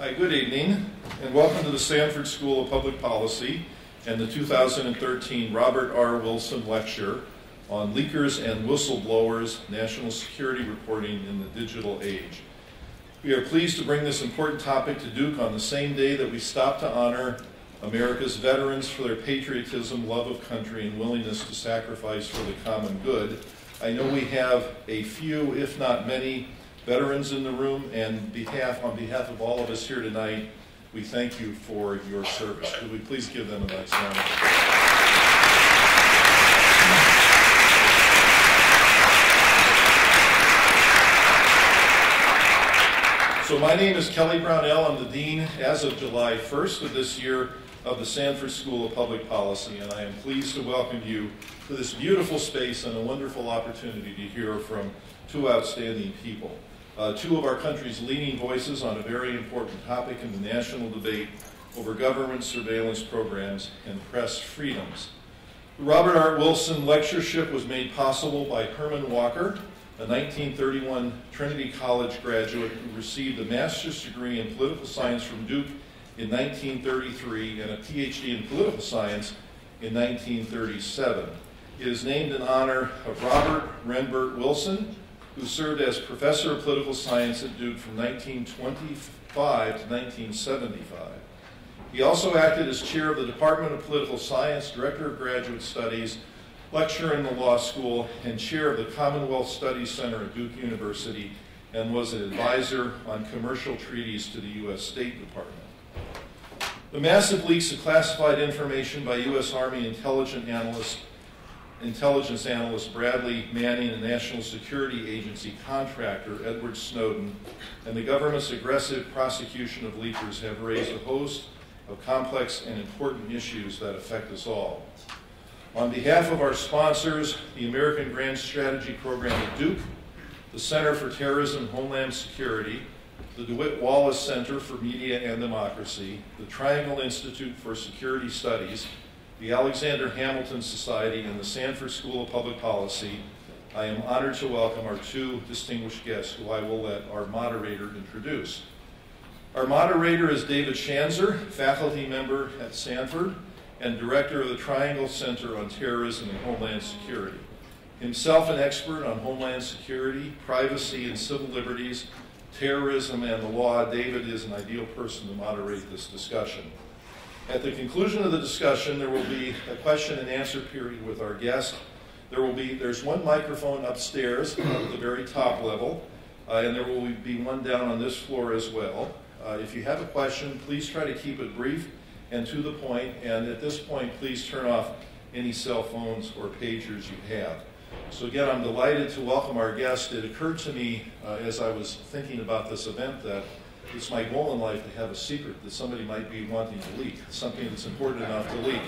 Hi, good evening, and welcome to the Sanford School of Public Policy and the 2013 Robert R. Wilson Lecture on Leakers and Whistleblowers, National Security Reporting in the Digital Age. We are pleased to bring this important topic to Duke on the same day that we stop to honor America's veterans for their patriotism, love of country, and willingness to sacrifice for the common good. I know we have a few, if not many, veterans in the room, and on behalf of all of us here tonight, we thank you for your service. Could we please give them a nice round of applause? So my name is Kelly Brownell. I'm the Dean, as of July 1st of this year, of the Sanford School of Public Policy, and I am pleased to welcome you to this beautiful space and a wonderful opportunity to hear from two outstanding people. Two of our country's leading voices on a very important topic in the national debate over government surveillance programs and press freedoms. The Robert R. Wilson Lectureship was made possible by Herman Walker, a 1931 Trinity College graduate who received a master's degree in political science from Duke in 1933 and a PhD in political science in 1937. It is named in honor of Robert Renbert Wilson, who served as professor of political science at Duke from 1925 to 1975. He also acted as chair of the Department of Political Science, director of graduate studies, lecturer in the law school, and chair of the Commonwealth Studies Center at Duke University, and was an advisor on commercial treaties to the U.S. State Department. The massive leaks of classified information by U.S. Army intelligence analyst Bradley Manning and National Security Agency contractor Edward Snowden, and the government's aggressive prosecution of leakers have raised a host of complex and important issues that affect us all. On behalf of our sponsors, the American Grand Strategy Program at Duke, the Center for Terrorism and Homeland Security, the DeWitt Wallace Center for Media and Democracy, the Triangle Institute for Security Studies, the Alexander Hamilton Society, and the Sanford School of Public Policy, I am honored to welcome our two distinguished guests, who I will let our moderator introduce. Our moderator is David Schanzer, faculty member at Sanford and director of the Triangle Center on Terrorism and Homeland Security. Himself an expert on homeland security, privacy and civil liberties, terrorism, and the law, David is an ideal person to moderate this discussion. At the conclusion of the discussion, there will be a question and answer period with our guest. There's one microphone upstairs at the very top level, and there will be one down on this floor as well. If you have a question, please try to keep it brief and to the point, and at this point, please turn off any cell phones or pagers you have. So again, I'm delighted to welcome our guest. It occurred to me as I was thinking about this event that it's my goal in life to have a secret that somebody might be wanting to leak, something that's important enough to leak.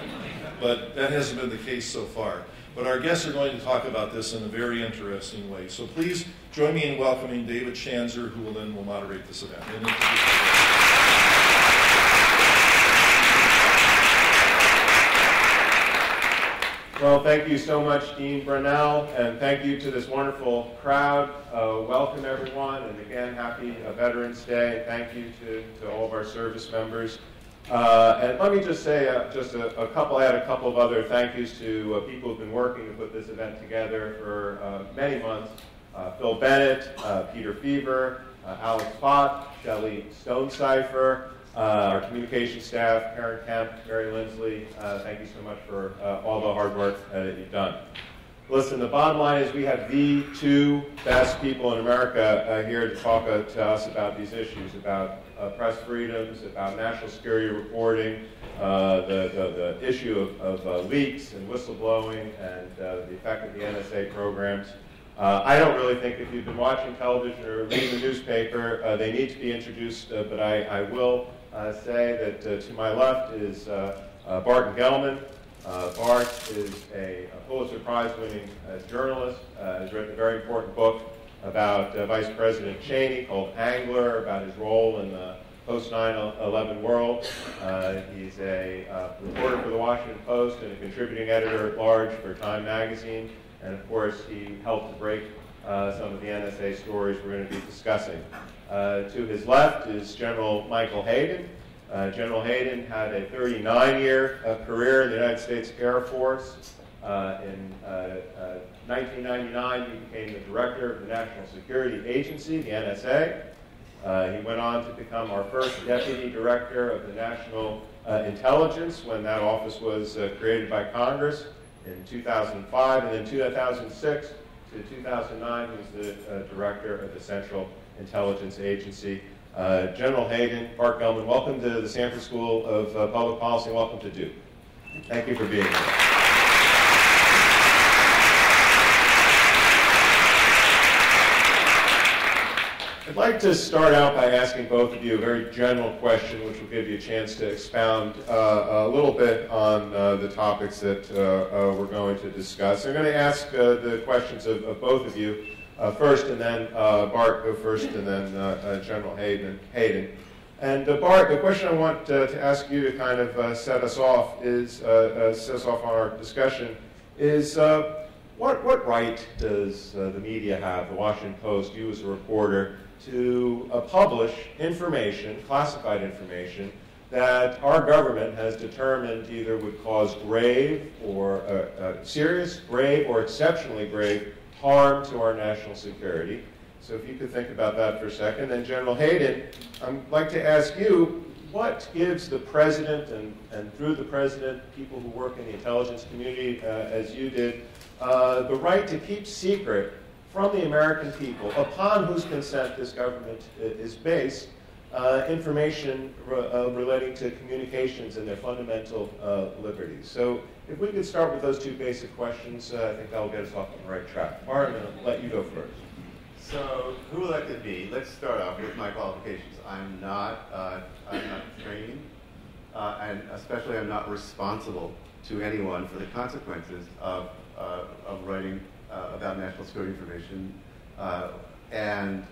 But that hasn't been the case so far. But our guests are going to talk about this in a very interesting way. So please join me in welcoming David Schanzer, who will moderate this event. Well, thank you so much, Dean Brownell, and thank you to this wonderful crowd. Welcome, everyone, and again, happy Veterans Day. Thank you to all of our service members. And let me just say I had a couple of other thank yous to people who've been working to put this event together for many months. Phil Bennett, Peter Fever, Alex Fott, Shelley Stonecipher, our communication staff, Karen Kemp, Mary Lindsley, thank you so much for all the hard work that you've done. Listen, the bottom line is we have the two best people in America here to talk to us about these issues, about press freedoms, about national security reporting, the issue of leaks and whistleblowing, and the effect of the NSA programs. I don't really think if you've been watching television or reading the newspaper, they need to be introduced, but I will say that to my left is Bart Gellman. Bart is a Pulitzer Prize-winning journalist, has written a very important book about Vice President Cheney called Angler, about his role in the post-9/11 world. He's a reporter for the Washington Post and a contributing editor-at-large for Time magazine. And of course, he helped to break some of the NSA stories we're going to be discussing. To his left is General Michael Hayden. General Hayden had a 39-year career in the United States Air Force. In 1999, he became the director of the National Security Agency, the NSA. He went on to become our first deputy director of the National Intelligence when that office was created by Congress in 2005. And in 2006 to 2009, he was the director of the Central Intelligence Agency. General Hayden, Bart Gellman, welcome to the Sanford School of Public Policy, and welcome to Duke. Thank you for being here. I'd like to start out by asking both of you a very general question, which will give you a chance to expound a little bit on the topics that we're going to discuss. I'm going to ask the questions of both of you first, and then Bart go first, and then General Hayden. And Bart, the question I want to ask you to kind of set us off on our discussion is what right does the media have, the Washington Post, you as a reporter, to publish information, classified information, that our government has determined either would cause grave or serious, grave, or exceptionally grave harm to our national security? So if you could think about that for a second. And General Hayden, I'd like to ask you, what gives the President, and through the President, people who work in the intelligence community, as you did, the right to keep secret from the American people, upon whose consent this government is based, information relating to communications and their fundamental liberties? So if we could start with those two basic questions, I think that will get us off on the right track. Bart, I'm going to let you go first. So who elected me? Let's start off with my qualifications. I'm not trained, and especially I'm not responsible to anyone for the consequences of writing about national security information, and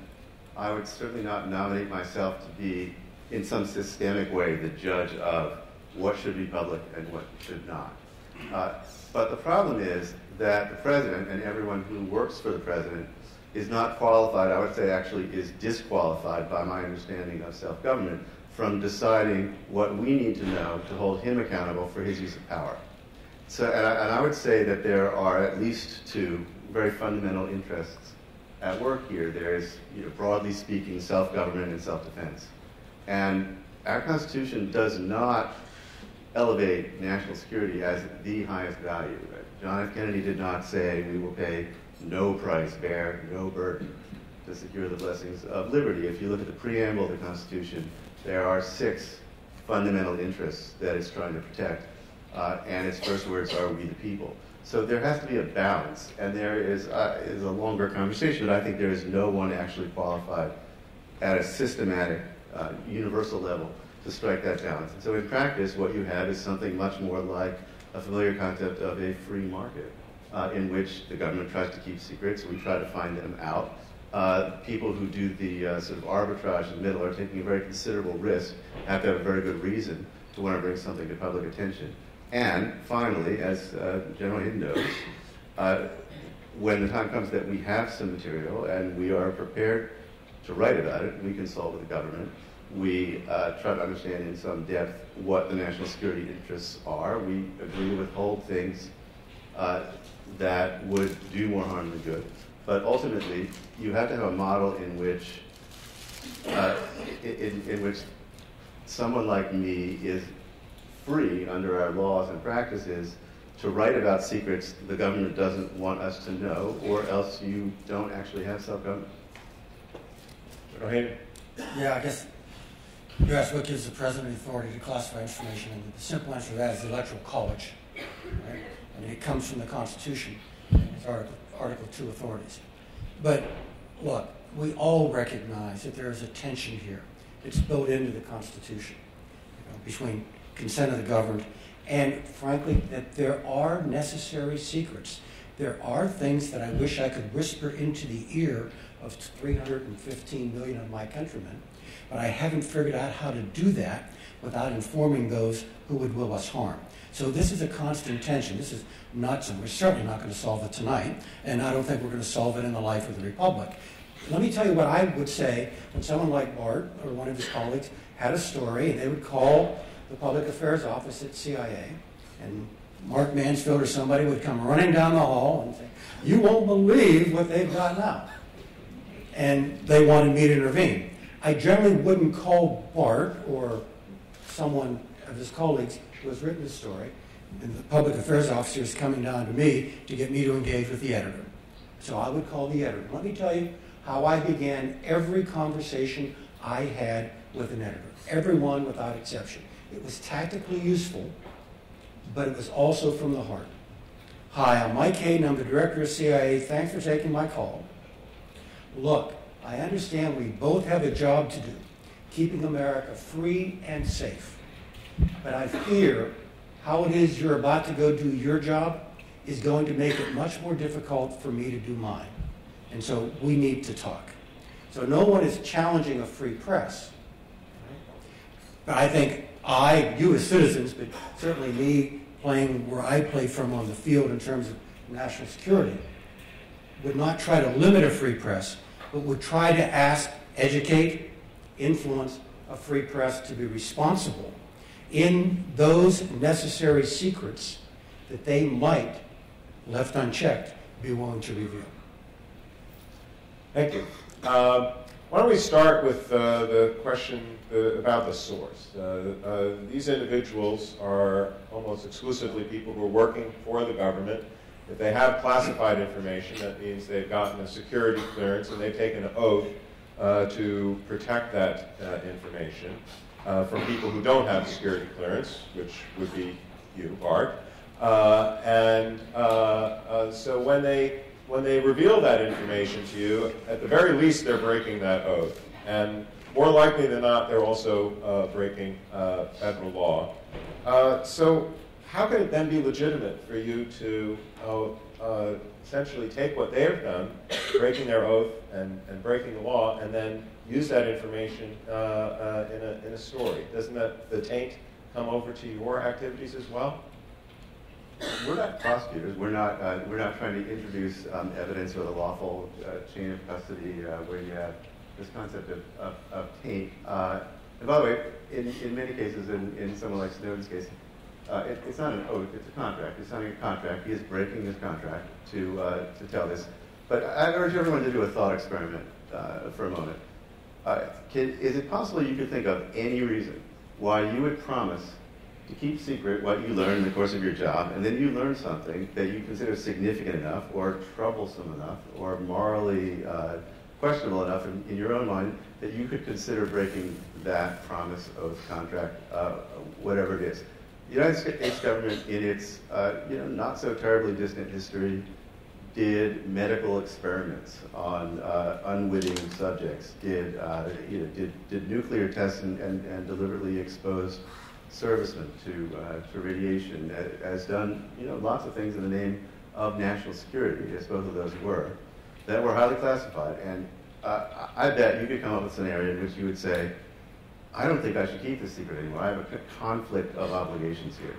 I would certainly not nominate myself to be, in some systemic way, the judge of what should be public and what should not. But the problem is that the President and everyone who works for the President is not qualified, I would say actually is disqualified by my understanding of self-government, from deciding what we need to know to hold him accountable for his use of power. So, and I would say that there are at least two very fundamental interests at work here. There is, broadly speaking, self-government and self-defense. And our Constitution does not elevate national security as the highest value. Right? John F. Kennedy did not say we will pay no price, bear no burden to secure the blessings of liberty. If you look at the preamble of the Constitution, there are 6 fundamental interests that it's trying to protect. And its first words are, we the people. So there has to be a balance, and there is a longer conversation, but I think there is no one actually qualified at a systematic, universal level to strike that balance. And so in practice, what you have is something much more like a familiar concept of a free market, in which the government tries to keep secrets, we try to find them out. People who do the sort of arbitrage in the middle are taking a very considerable risk, have to have a very good reason to want to bring something to public attention. And finally, as General Hayden knows, when the time comes that we have some material and we are prepared to write about it, we consult with the government. We try to understand in some depth what the national security interests are. We agree to withhold things that would do more harm than good. But ultimately, you have to have a model in which someone like me is free under our laws and practices to write about secrets the government doesn't want us to know, or else you don't actually have self-government. Go ahead. Yeah, I guess you asked what gives the president authority to classify information, and the simple answer to that is the Electoral College. Right? I mean, it comes from the Constitution. It's Article 2 authorities. But look, we all recognize that there is a tension here. It's built into the Constitution, between consent of the governed, and frankly, that there are necessary secrets. There are things that I wish I could whisper into the ear of 315 million of my countrymen, but I haven't figured out how to do that without informing those who would will us harm. So this is a constant tension. This is nuts, and we're certainly not going to solve it tonight, and I don't think we're going to solve it in the life of the Republic. Let me tell you what I would say when someone like Bart or one of his colleagues had a story, and they would call the Public Affairs Office at CIA, and Mark Mansfield or somebody would come running down the hall and say, "You won't believe what they've got now." And they wanted me to intervene. I generally wouldn't call Bart or someone of his colleagues who has written the story, and the public affairs officer is coming down to me to get me to engage with the editor. So I would call the editor. Let me tell you how I began every conversation I had with an editor, every one without exception. It was tactically useful, but it was also from the heart. "Hi, I'm Mike Hayden. I'm the director of CIA. Thanks for taking my call. Look, I understand we both have a job to do, keeping America free and safe. But I fear how it is you're about to go do your job is going to make it much more difficult for me to do mine. And so we need to talk." So no one is challenging a free press. But I think you as citizens, but certainly me playing where I play from on the field in terms of national security, would not try to limit a free press, but would try to ask, educate, influence a free press to be responsible in those necessary secrets that they might, left unchecked, be willing to reveal. Thank you. Why don't we start with the question about the source? These individuals are almost exclusively people who are working for the government. If they have classified information, that means they've gotten a security clearance and they've taken an oath to protect that information from people who don't have security clearance, which would be you, Bart. So when they reveal that information to you, at the very least, they're breaking that oath. And more likely than not, they're also breaking federal law. So how can it then be legitimate for you to essentially take what they have done, breaking their oath and breaking the law, and then use that information in a story? Doesn't the taint come over to your activities as well? We're not prosecutors. We're not trying to introduce evidence or the lawful chain of custody where you have this concept of taint. And by the way, in many cases, in someone like Snowden's case, it's not an oath, it's a contract. He's signing a contract. He is breaking his contract to tell this. But I urge everyone to do a thought experiment for a moment. Is it possible you could think of any reason why you would promise to keep secret what you learn in the course of your job, and then you learn something that you consider significant enough, or troublesome enough, or morally questionable enough in your own mind that you could consider breaking that promise, oath, contract, whatever it is? The United States government, in its not so terribly distant history, did medical experiments on unwitting subjects, did nuclear tests and deliberately exposed servicemen to radiation, has done lots of things in the name of national security, as both of those were, that were highly classified. And I bet you could come up with a scenario in which you would say, I don't think I should keep this secret anymore. I have a conflict of obligations here.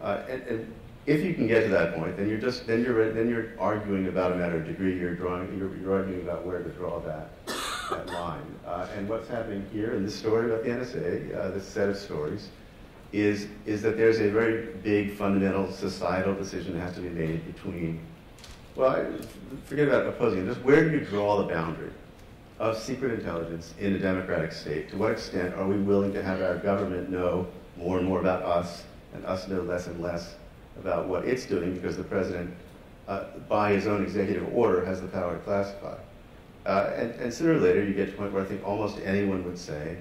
And if you can get to that point, then you're arguing about a matter of degree. You're arguing about where to draw that line. And what's happening here in this story about the NSA, this set of stories, is that there's a very big fundamental societal decision that has to be made between, well, forget about opposing, just where do you draw the boundary of secret intelligence in a democratic state? To what extent are we willing to have our government know more and more about us, and us know less and less about what it's doing, because the president, by his own executive order, has the power to classify. And sooner or later, you get to a point where I think almost anyone would say,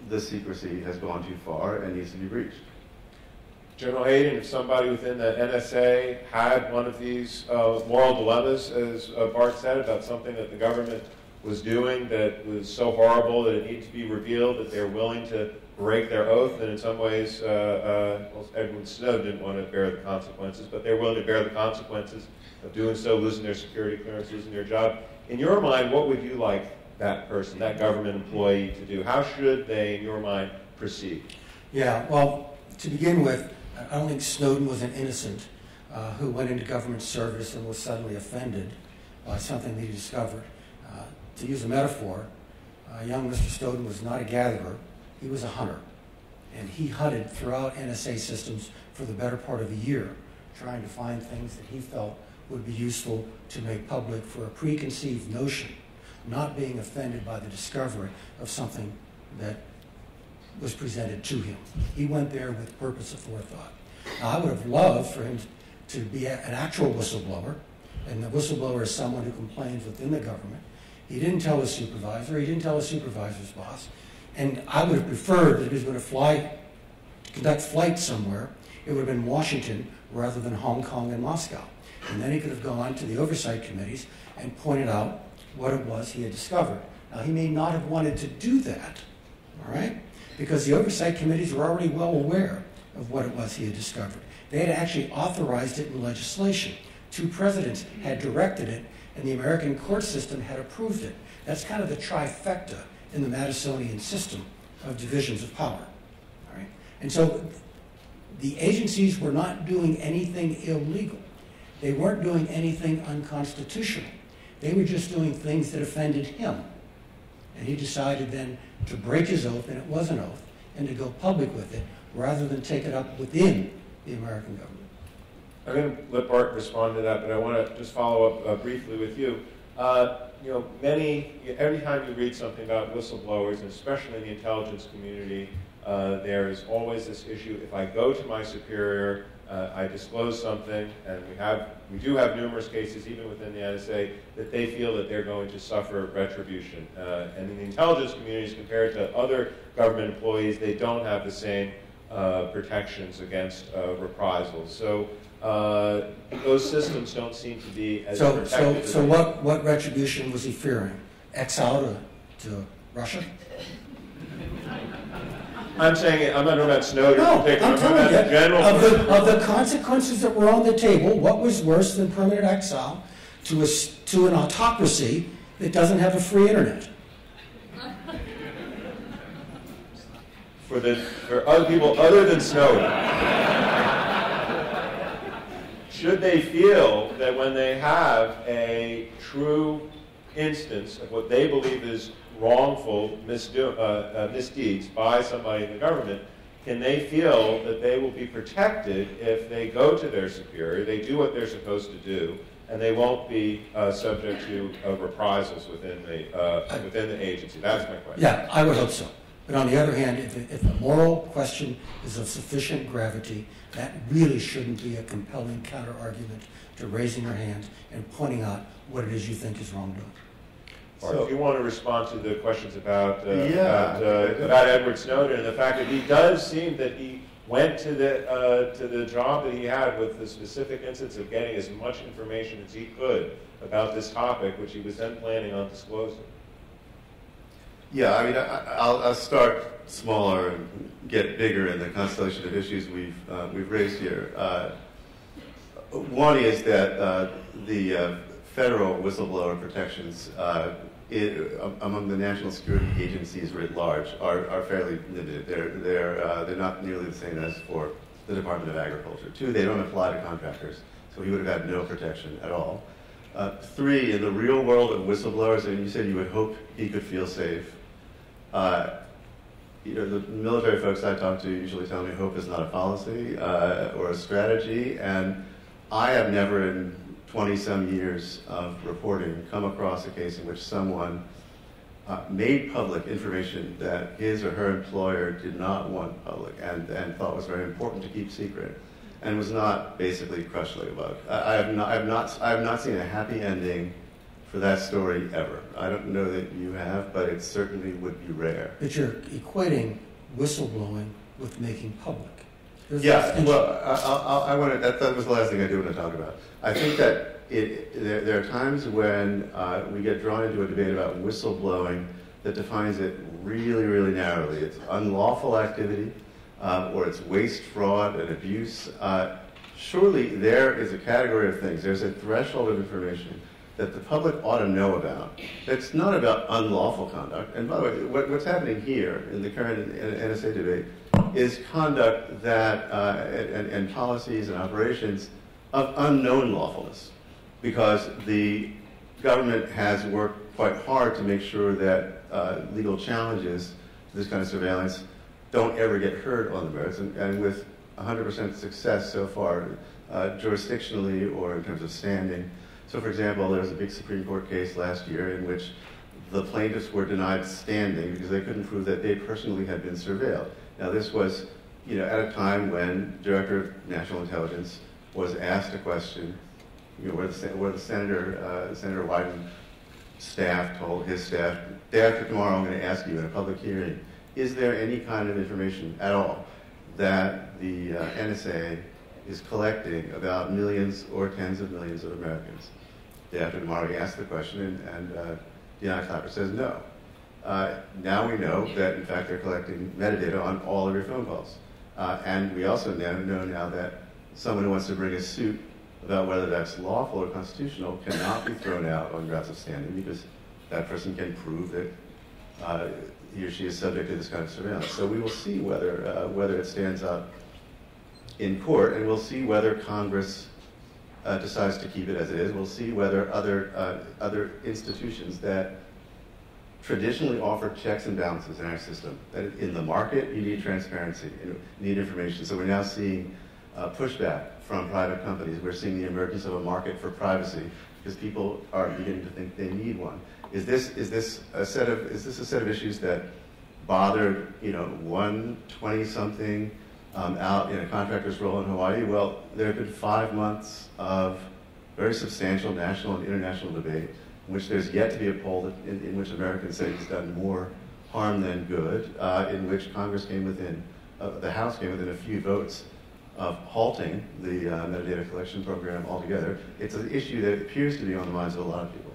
the secrecy has gone too far and needs to be breached. General Hayden, if somebody within the NSA had one of these moral dilemmas, as Bart said, about something that the government was doing that was so horrible that it needed to be revealed, that they're willing to break their oath, and in some ways, Edward Snowden didn't want to bear the consequences, but they're willing to bear the consequences of doing so, losing their security clearance, losing their job. In your mind, what would you like that person, that government employee, to do? How should they, in your mind, proceed? Yeah, well, to begin with, I don't think Snowden was an innocent who went into government service and was suddenly offended by something that he discovered. To use a metaphor, young Mr. Snowden was not a gatherer, he was a hunter. And he hunted throughout NSA systems for the better part of a year, trying to find things that he felt would be useful to make public for a preconceived notion, not being offended by the discovery of something that was presented to him. He went there with purpose of forethought. Now, I would have loved for him to be an actual whistleblower, and the whistleblower is someone who complains within the government. He didn't tell his supervisor, he didn't tell his supervisor's boss, and I would have preferred that if he was going to conduct flight somewhere, it would have been Washington rather than Hong Kong and Moscow. And then he could have gone to the oversight committees and pointed out what it was he had discovered. Now, he may not have wanted to do that, all right? Because the oversight committees were already well aware of what it was he had discovered. They had actually authorized it in legislation. 2 presidents had directed it, and the American court system had approved it. That's kind of the trifecta in the Madisonian system of divisions of power. All right? And so the agencies were not doing anything illegal. They weren't doing anything unconstitutional. They were just doing things that offended him. And he decided then to break his oath, and it was an oath, and to go public with it rather than take it up within the American government. I'm going to let Bart respond to that, but I want to just follow up briefly with you. Every time you read something about whistleblowers, and especially in the intelligence community, there is always this issue. If I go to my superior, I disclose something, and we do have numerous cases, even within the NSA, that they feel that they're going to suffer retribution. And in the intelligence communities, compared to other government employees, they don't have the same protections against reprisals. So those systems don't seem to be as protected. So what retribution was he fearing? Exile to Russia? I'm saying, I'm not talking about Snowden in No, particular, I'm telling you, about the general... of the consequences that were on the table, what was worse than permanent exile to an autocracy that doesn't have a free internet? For other people other than Snowden, should they feel that when they have a true instance of what they believe is wrongful misdeeds by somebody in the government, can they feel that they will be protected if they go to their superior, they do what they're supposed to do, and they won't be subject to reprisals within the agency? That's my question. Yeah, I would hope so. But on the other hand, if the moral question is of sufficient gravity, that really shouldn't be a compelling counter-argument to raising your hand and pointing out what it is you think is wrongdoing. So, if you want to respond to the questions about Edward Snowden and the fact that he does seem that he went to the job that he had with the specific instance of getting as much information as he could about this topic, which he was then planning on disclosing. Yeah, I mean, I'll start smaller and get bigger in the constellation of issues we've raised here. One is that the federal whistleblower protections among the national security agencies writ large are fairly limited. They're not nearly the same as for the Department of Agriculture. 2, they don't apply to contractors, so he would have had no protection at all. 3, in the real world of whistleblowers, and you said you would hope he could feel safe. The military folks I talk to usually tell me hope is not a policy or a strategy, and I have never in 20-some years of reporting come across a case in which someone made public information that his or her employer did not want public and thought was very important to keep secret, and was not basically crushed like a bug. I have not seen a happy ending for that story ever. I don't know that you have, but it certainly would be rare. But you're equating whistleblowing with making public. Yeah, well, that was the last thing I do want to talk about. I think that there are times when we get drawn into a debate about whistleblowing that defines it really, really narrowly. It's unlawful activity, or it's waste, fraud, and abuse. Surely there is a category of things. There's a threshold of information that the public ought to know about. It's not about unlawful conduct. And by the way, what's happening here in the current NSA debate is conduct that, and policies and operations of unknown lawfulness, because the government has worked quite hard to make sure that legal challenges to this kind of surveillance don't ever get heard on the merits, and with 100% success so far, jurisdictionally or in terms of standing. So, for example, there was a big Supreme Court case last year in which the plaintiffs were denied standing because they couldn't prove that they personally had been surveilled. Now, this was, at a time when Director of National Intelligence was asked a question, where the Senator Wyden staff told his staff, day after tomorrow I'm going to ask you in a public hearing, is there any kind of information at all that the NSA is collecting about millions or tens of millions of Americans? Day after tomorrow he asked the question, and Deanna Clapper says no. Now we know that, in fact, they're collecting metadata on all of your phone calls. And we also know now that someone who wants to bring a suit about whether that's lawful or constitutional cannot be thrown out on grounds of standing, because that person can prove that he or she is subject to this kind of surveillance. So we will see whether it stands up in court, and we'll see whether Congress decides to keep it as it is. We'll see whether other institutions that traditionally offer checks and balances in our system, that in the market you need transparency, you need information. So we're now seeing pushback from private companies. We're seeing the emergence of a market for privacy because people are beginning to think they need one. Is this a set of issues that bothered 120-something out in a contractor's role in Hawaii? Well, there have been 5 months of very substantial national and international debate in which there's yet to be a poll in which Americans say he's done more harm than good, in which Congress came within, the House came within a few votes of halting the metadata collection program altogether. It's an issue that appears to be on the minds of a lot of people.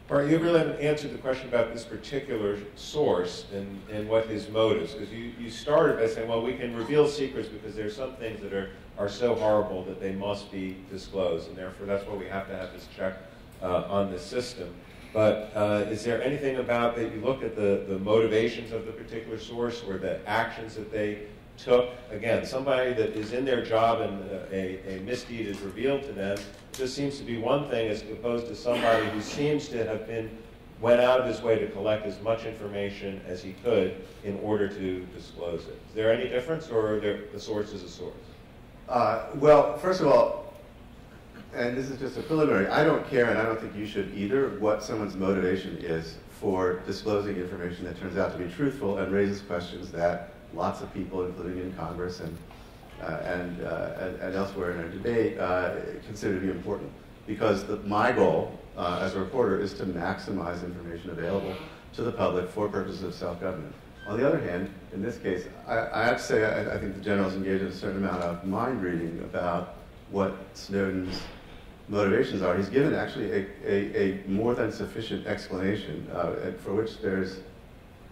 Bart, you really haven't answered the question about this particular source and what his motives, because you started by saying, well, we can reveal secrets because there's some things that are so horrible that they must be disclosed, and therefore that's why we have to have this check on the system. But is there anything about that you look at the motivations of the particular source or the actions that they took? Again, somebody that is in their job and a misdeed is revealed to them, just seems to be one thing as opposed to somebody who seems to have went out of his way to collect as much information as he could in order to disclose it. Is there any difference, or the source is a source? Well, first of all, and this is just a preliminary, I don't care, and I don't think you should either, what someone's motivation is for disclosing information that turns out to be truthful and raises questions that lots of people, including in Congress and elsewhere in our debate, consider to be important. Because my goal as a reporter is to maximize information available to the public for purposes of self-government. On the other hand, in this case, I have to say I think the general's engaged in a certain amount of mind reading about what Snowden's motivations are. He's given actually a more than sufficient explanation for which there's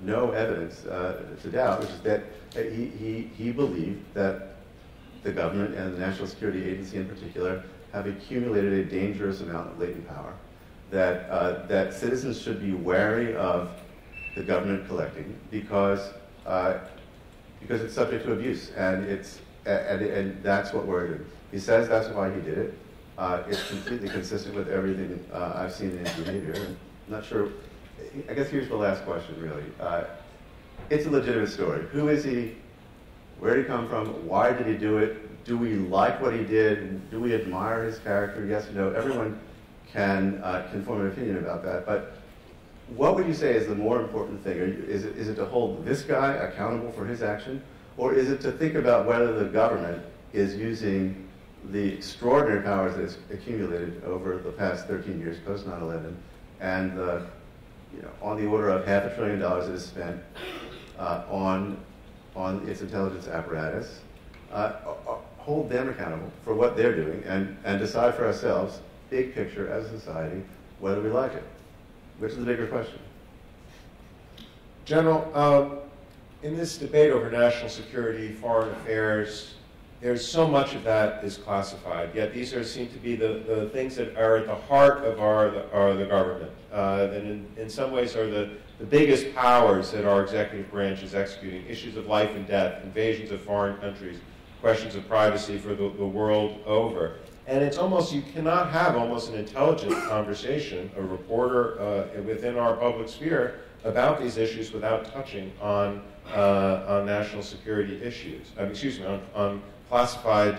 no evidence to doubt, which is that he believed that the government and the National Security Agency in particular have accumulated a dangerous amount of latent power, that citizens should be wary of the government collecting because it's subject to abuse, and that's what we're doing. He says that's why he did it. It's completely consistent with everything I've seen in his behavior. I'm not sure. I guess here's the last question, really. It's a legitimate story. Who is he? Where did he come from? Why did he do it? Do we like what he did? Do we admire his character? Yes or no? Everyone can form an opinion about that. But what would you say is the more important thing? Is it to hold this guy accountable for his action? Or is it to think about whether the government is using the extraordinary powers that it's accumulated over the past 13 years, post 9/11, and on the order of $500 billion it is spent on its intelligence apparatus, hold them accountable for what they're doing, and decide for ourselves, big picture as a society, whether we like it. Which is the bigger question? General, in this debate over national security, foreign affairs, there's so much of that is classified, yet these seem to be the things that are at the heart of the government, that in some ways are the biggest powers that our executive branch is executing: issues of life and death, invasions of foreign countries, questions of privacy for the world over. And it's almost, you cannot have almost an intelligent conversation, a reporter within our public sphere, about these issues without touching on national security issues, on classified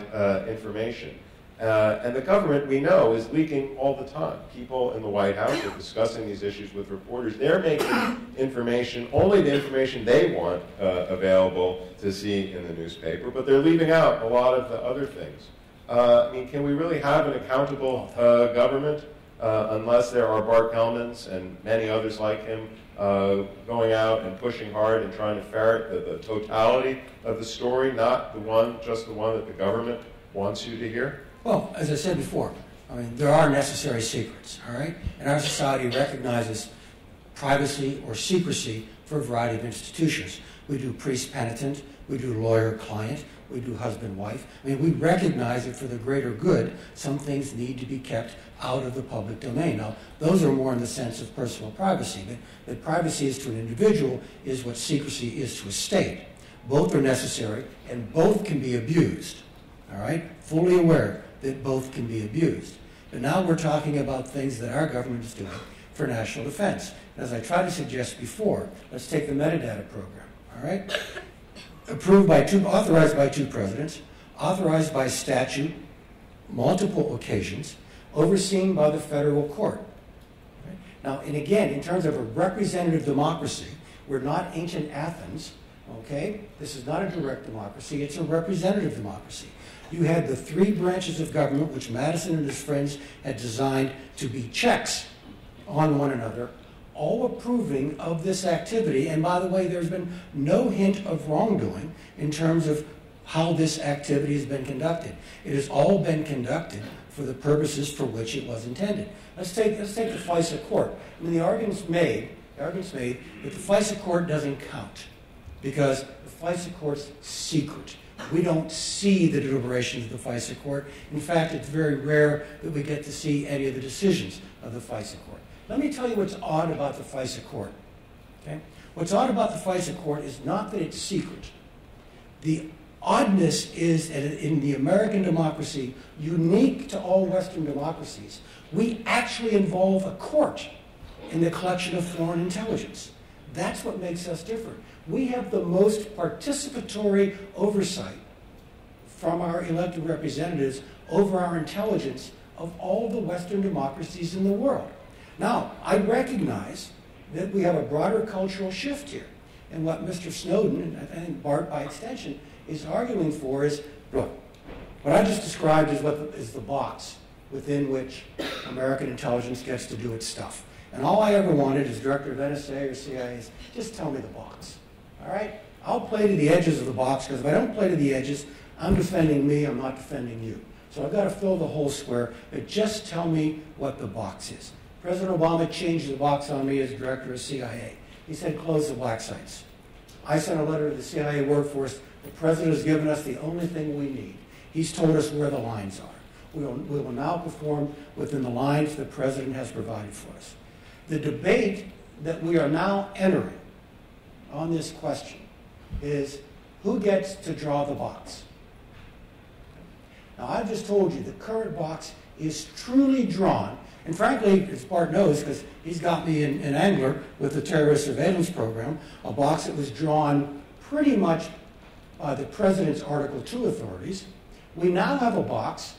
information. And the government, we know, is leaking all the time. People in the White House are discussing these issues with reporters. They're making information, only the information they want available to see in the newspaper, but they're leaving out a lot of the other things. I mean, can we really have an accountable government unless there are Bart Gellmans and many others like him going out and pushing hard and trying to ferret the totality of the story, not just the one that the government wants you to hear? Well, as I said before, I mean, there are necessary secrets, all right? And our society recognizes privacy or secrecy for a variety of institutions. We do priest-penitent, we do lawyer-client, we do husband-wife. I mean, we recognize that for the greater good, some things need to be kept out of the public domain. Now, those are more in the sense of personal privacy. That privacy is to an individual is what secrecy is to a state. Both are necessary, and both can be abused, all right? Fully aware that both can be abused. But now we're talking about things that our government is doing for national defense. And as I tried to suggest before, let's take the metadata program, all right? Authorized by two presidents, authorized by statute, multiple occasions, overseen by the federal court. Right? Now, and again, in terms of a representative democracy, we're not ancient Athens, okay? This is not a direct democracy, it's a representative democracy. You had the three branches of government, which Madison and his friends had designed to be checks on one another, all approving of this activity. And by the way, there's been no hint of wrongdoing in terms of how this activity has been conducted. It has all been conducted for the purposes for which it was intended. Let's take the FISA court. I mean, the argument's made that the FISA court doesn't count because the FISA court's secret. We don't see the deliberations of the FISA court. In fact, it's very rare that we get to see any of the decisions of the FISA court. Let me tell you what's odd about the FISA court. Okay? What's odd about the FISA court is not that it's secret. The oddness is that in the American democracy, unique to all Western democracies, we actually involve a court in the collection of foreign intelligence. That's what makes us different. We have the most participatory oversight from our elected representatives over our intelligence of all the Western democracies in the world. Now, I recognize that we have a broader cultural shift here. And what Mr. Snowden, and I think Bart by extension, is arguing for is, look, what I just described is the box within which American intelligence gets to do its stuff. And all I ever wanted as director of NSA or CIA is just tell me the box. All right? I'll play to the edges of the box, because if I don't play to the edges, I'm defending me, I'm not defending you. So I've got to fill the whole square, but just tell me what the box is. President Obama changed the box on me as director of CIA. He said, close the black sites. I sent a letter to the CIA workforce. The president has given us the only thing we need. He's told us where the lines are. We will now perform within the lines the president has provided for us. The debate that we are now entering on this question is who gets to draw the box. Now, I've just told you the current box is truly drawn, and frankly, as Bart knows, because he's got me in Angler with the terrorist surveillance program, a box that was drawn pretty much by the president's Article 2 authorities. We now have a box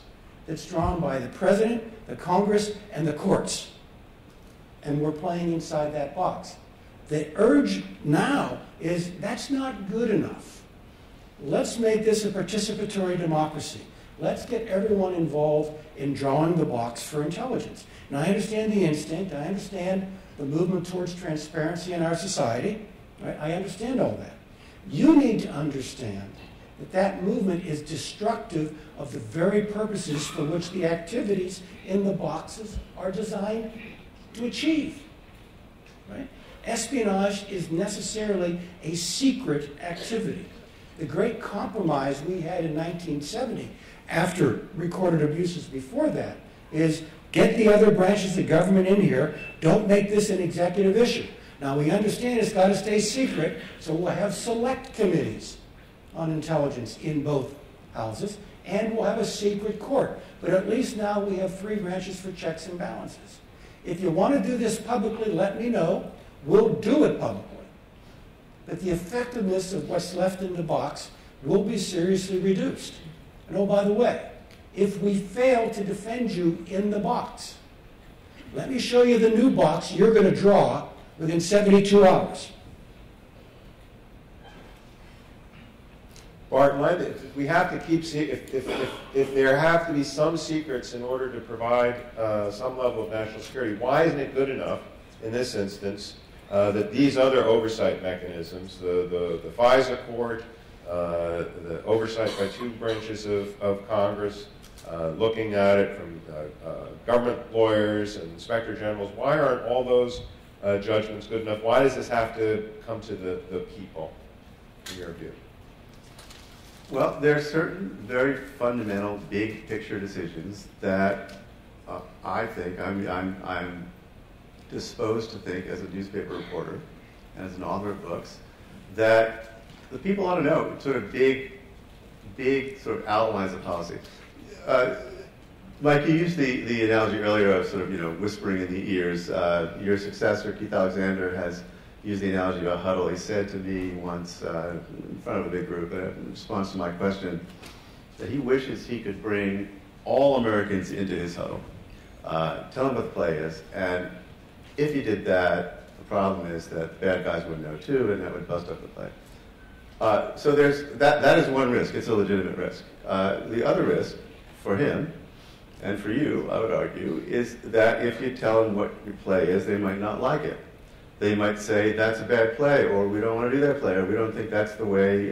that's drawn by the president, the Congress, and the courts. And we're playing inside that box. The urge now is that's not good enough. Let's make this a participatory democracy. Let's get everyone involved in drawing the box for intelligence. Now, I understand the instinct. I understand the movement towards transparency in our society. Right? I understand all that. You need to understand that that movement is destructive of the very purposes for which the activities in the boxes are designed to achieve. Right? Espionage is necessarily a secret activity. The great compromise we had in 1970, after recorded abuses before that, is get the other branches of government in here. Don't make this an executive issue. Now, we understand it's got to stay secret, so we'll have select committees on intelligence in both houses, and we'll have a secret court. But at least now we have 3 branches for checks and balances. If you want to do this publicly, let me know. We'll do it publicly. But the effectiveness of what's left in the box will be seriously reduced. And oh, by the way, if we fail to defend you in the box, let me show you the new box you're going to draw within 72 hours. Bart, we have to keep, if there have to be some secrets in order to provide some level of national security, why isn't it good enough in this instance that these other oversight mechanisms, the FISA court, the oversight by 2 branches of Congress, looking at it from government lawyers and inspector generals, why aren't all those judgments good enough? Why does this have to come to the people, in your view? Well, there are certain very fundamental, big picture decisions that I think I'm disposed to think, as a newspaper reporter and as an author of books, that the people ought to know sort of big sort of outlines of policy. Mike, you used the analogy earlier of sort of whispering in the ears. Your successor, Keith Alexander, has used the analogy of a huddle. He said to me once in front of a big group, in response to my question, that he wishes he could bring all Americans into his huddle, tell them what the play is, and if he did that, the problem is that bad guys would know too, and that would bust up the play. So there's that is one risk. It's a legitimate risk. The other risk for him and for you, I would argue, is that if you tell them what your play is, they might not like it. They might say, that's a bad play, or we don't want to do that play, or we don't think that's the way,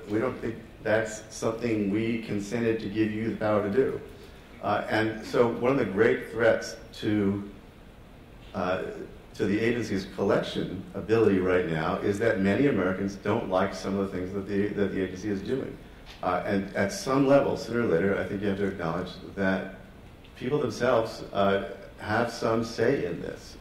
we don't think that's something we consented to give you the power to do. And so one of the great threats to the agency's collection ability right now is that many Americans don't like some of the things that the agency is doing. And at some level, sooner or later, I think you have to acknowledge that people themselves have some say in this.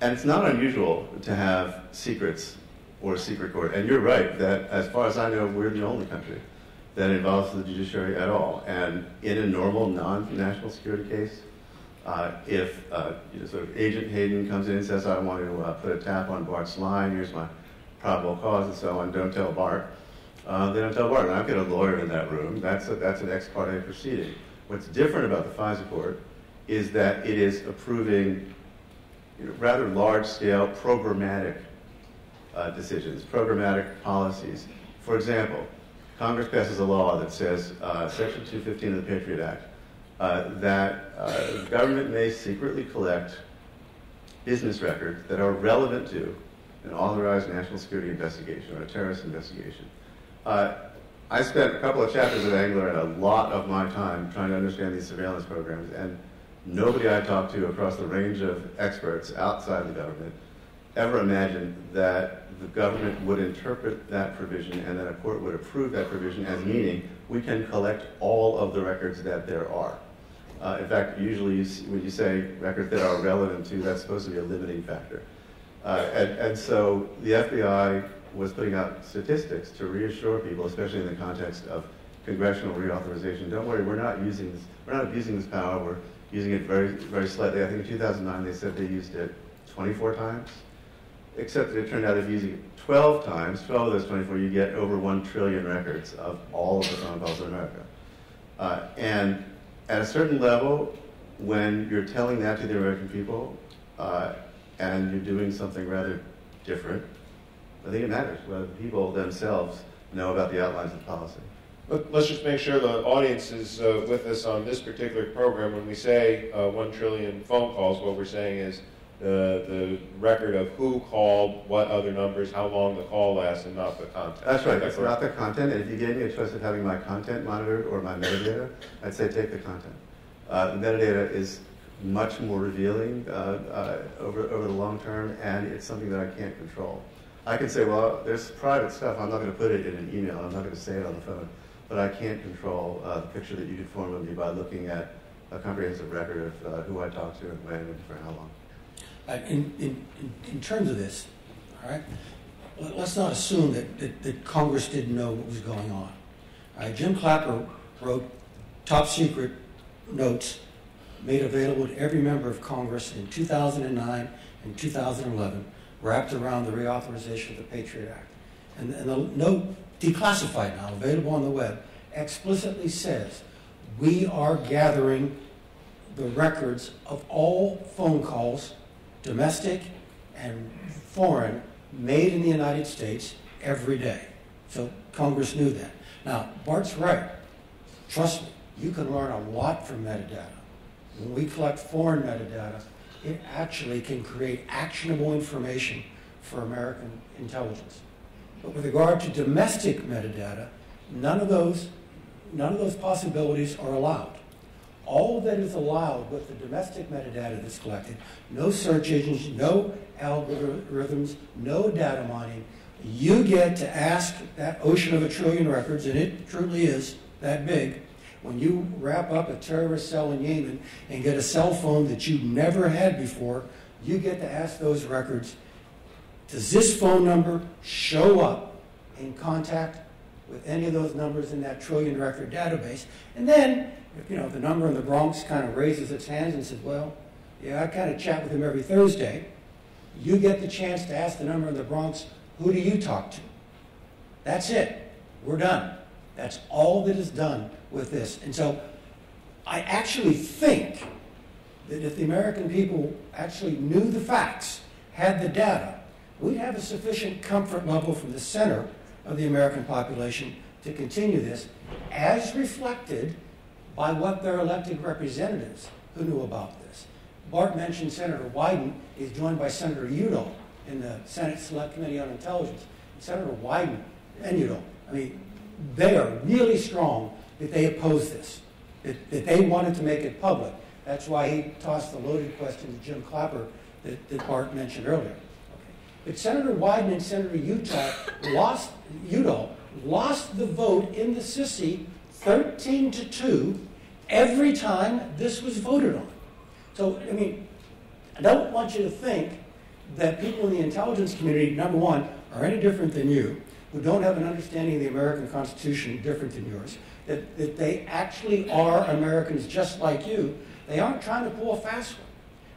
And it's not unusual to have secrets or a secret court. And you're right that, as far as I know, we're the only country that involves the judiciary at all. And in a normal, non-national security case, if sort of Agent Hayden comes in and says, I want to put a tap on Bart's line, here's my probable cause and so on, don't tell Bart. They don't tell Bart. And I've got a lawyer in that room. That's an ex parte proceeding. What's different about the FISA court is that it is approving rather large-scale programmatic decisions, programmatic policies. For example, Congress passes a law that says, Section 215 of the Patriot Act, that the government may secretly collect business records that are relevant to an authorized national security investigation or a terrorist investigation. I spent a couple of chapters at Angler and a lot of my time trying to understand these surveillance programs, and nobody I talked to across the range of experts outside the government ever imagined that the government would interpret that provision and that a court would approve that provision as meaning we can collect all of the records that there are. In fact, usually when you say records that are relevant to, that's supposed to be a limiting factor. And so the FBI was putting out statistics to reassure people, especially in the context of congressional reauthorization. Don't worry, we're not abusing this power. We're using it very, very slightly. I think in 2009 they said they used it 24 times, except that it turned out if using it 12 times, 12 of those 24, you get over 1 trillion records of all of the phone calls in America. And at a certain level, when you're telling that to the American people and you're doing something rather different, I think it matters whether the people themselves know about the outlines of policy. Let's just make sure the audience is with us on this particular program. When we say 1 trillion phone calls, what we're saying is the record of who called, what other numbers, how long the call lasts, and not the content. That's right. It's not the content. And if you gave me a choice of having my content monitored or my metadata, I'd say take the content. The metadata is much more revealing over the long term, and it's something that I can't control. I can say, well, there's private stuff. I'm not going to put it in an email. I'm not going to say it on the phone. But I can't control the picture that you could form of me by looking at a comprehensive record of who I talked to and when and for how long. In terms of this, all right, let's not assume that Congress didn't know what was going on. All right, Jim Clapper wrote top secret notes made available to every member of Congress in 2009 and 2011, wrapped around the reauthorization of the Patriot Act. And the note, declassified now, available on the web, explicitly says, we are gathering the records of all phone calls, domestic and foreign, made in the United States every day. So Congress knew that. Now, Bart's right. Trust me, you can learn a lot from metadata. When we collect foreign metadata, it actually can create actionable information for American intelligence. But with regard to domestic metadata, none of those possibilities are allowed. All that is allowed with the domestic metadata that's collected, no search engines, no algorithms, no data mining, you get to ask that ocean of 1 trillion records, and it truly is that big. When you wrap up a terrorist cell in Yemen and get a cell phone that you never had before, you get to ask those records, does this phone number show up in contact with any of those numbers in that 1 trillion record database? And then, if the number in the Bronx kind of raises its hands and says, well, yeah, I kind of chat with him every Thursday, you get the chance to ask the number in the Bronx, who do you talk to? That's it. We're done. That's all that is done with this. And so I actually think that if the American people actually knew the facts, had the data, we'd have a sufficient comfort level from the center of the American population to continue this, as reflected by what their elected representatives who knew about this. Bart mentioned Senator Wyden is joined by Senator Udall in the Senate Select Committee on Intelligence. Senator Wyden and Udall, they are really strong that they oppose this, that they wanted to make it public. That's why he tossed the loaded question to Jim Clapper that Bart mentioned earlier. Okay. But Senator Wyden and Senator Udall lost the vote in the Sissy 13-2 every time this was voted on. So, I don't want you to think that people in the intelligence community, number one, are any different than you, who don't have an understanding of the American Constitution different than yours, that they actually are Americans just like you. They aren't trying to pull a fast one.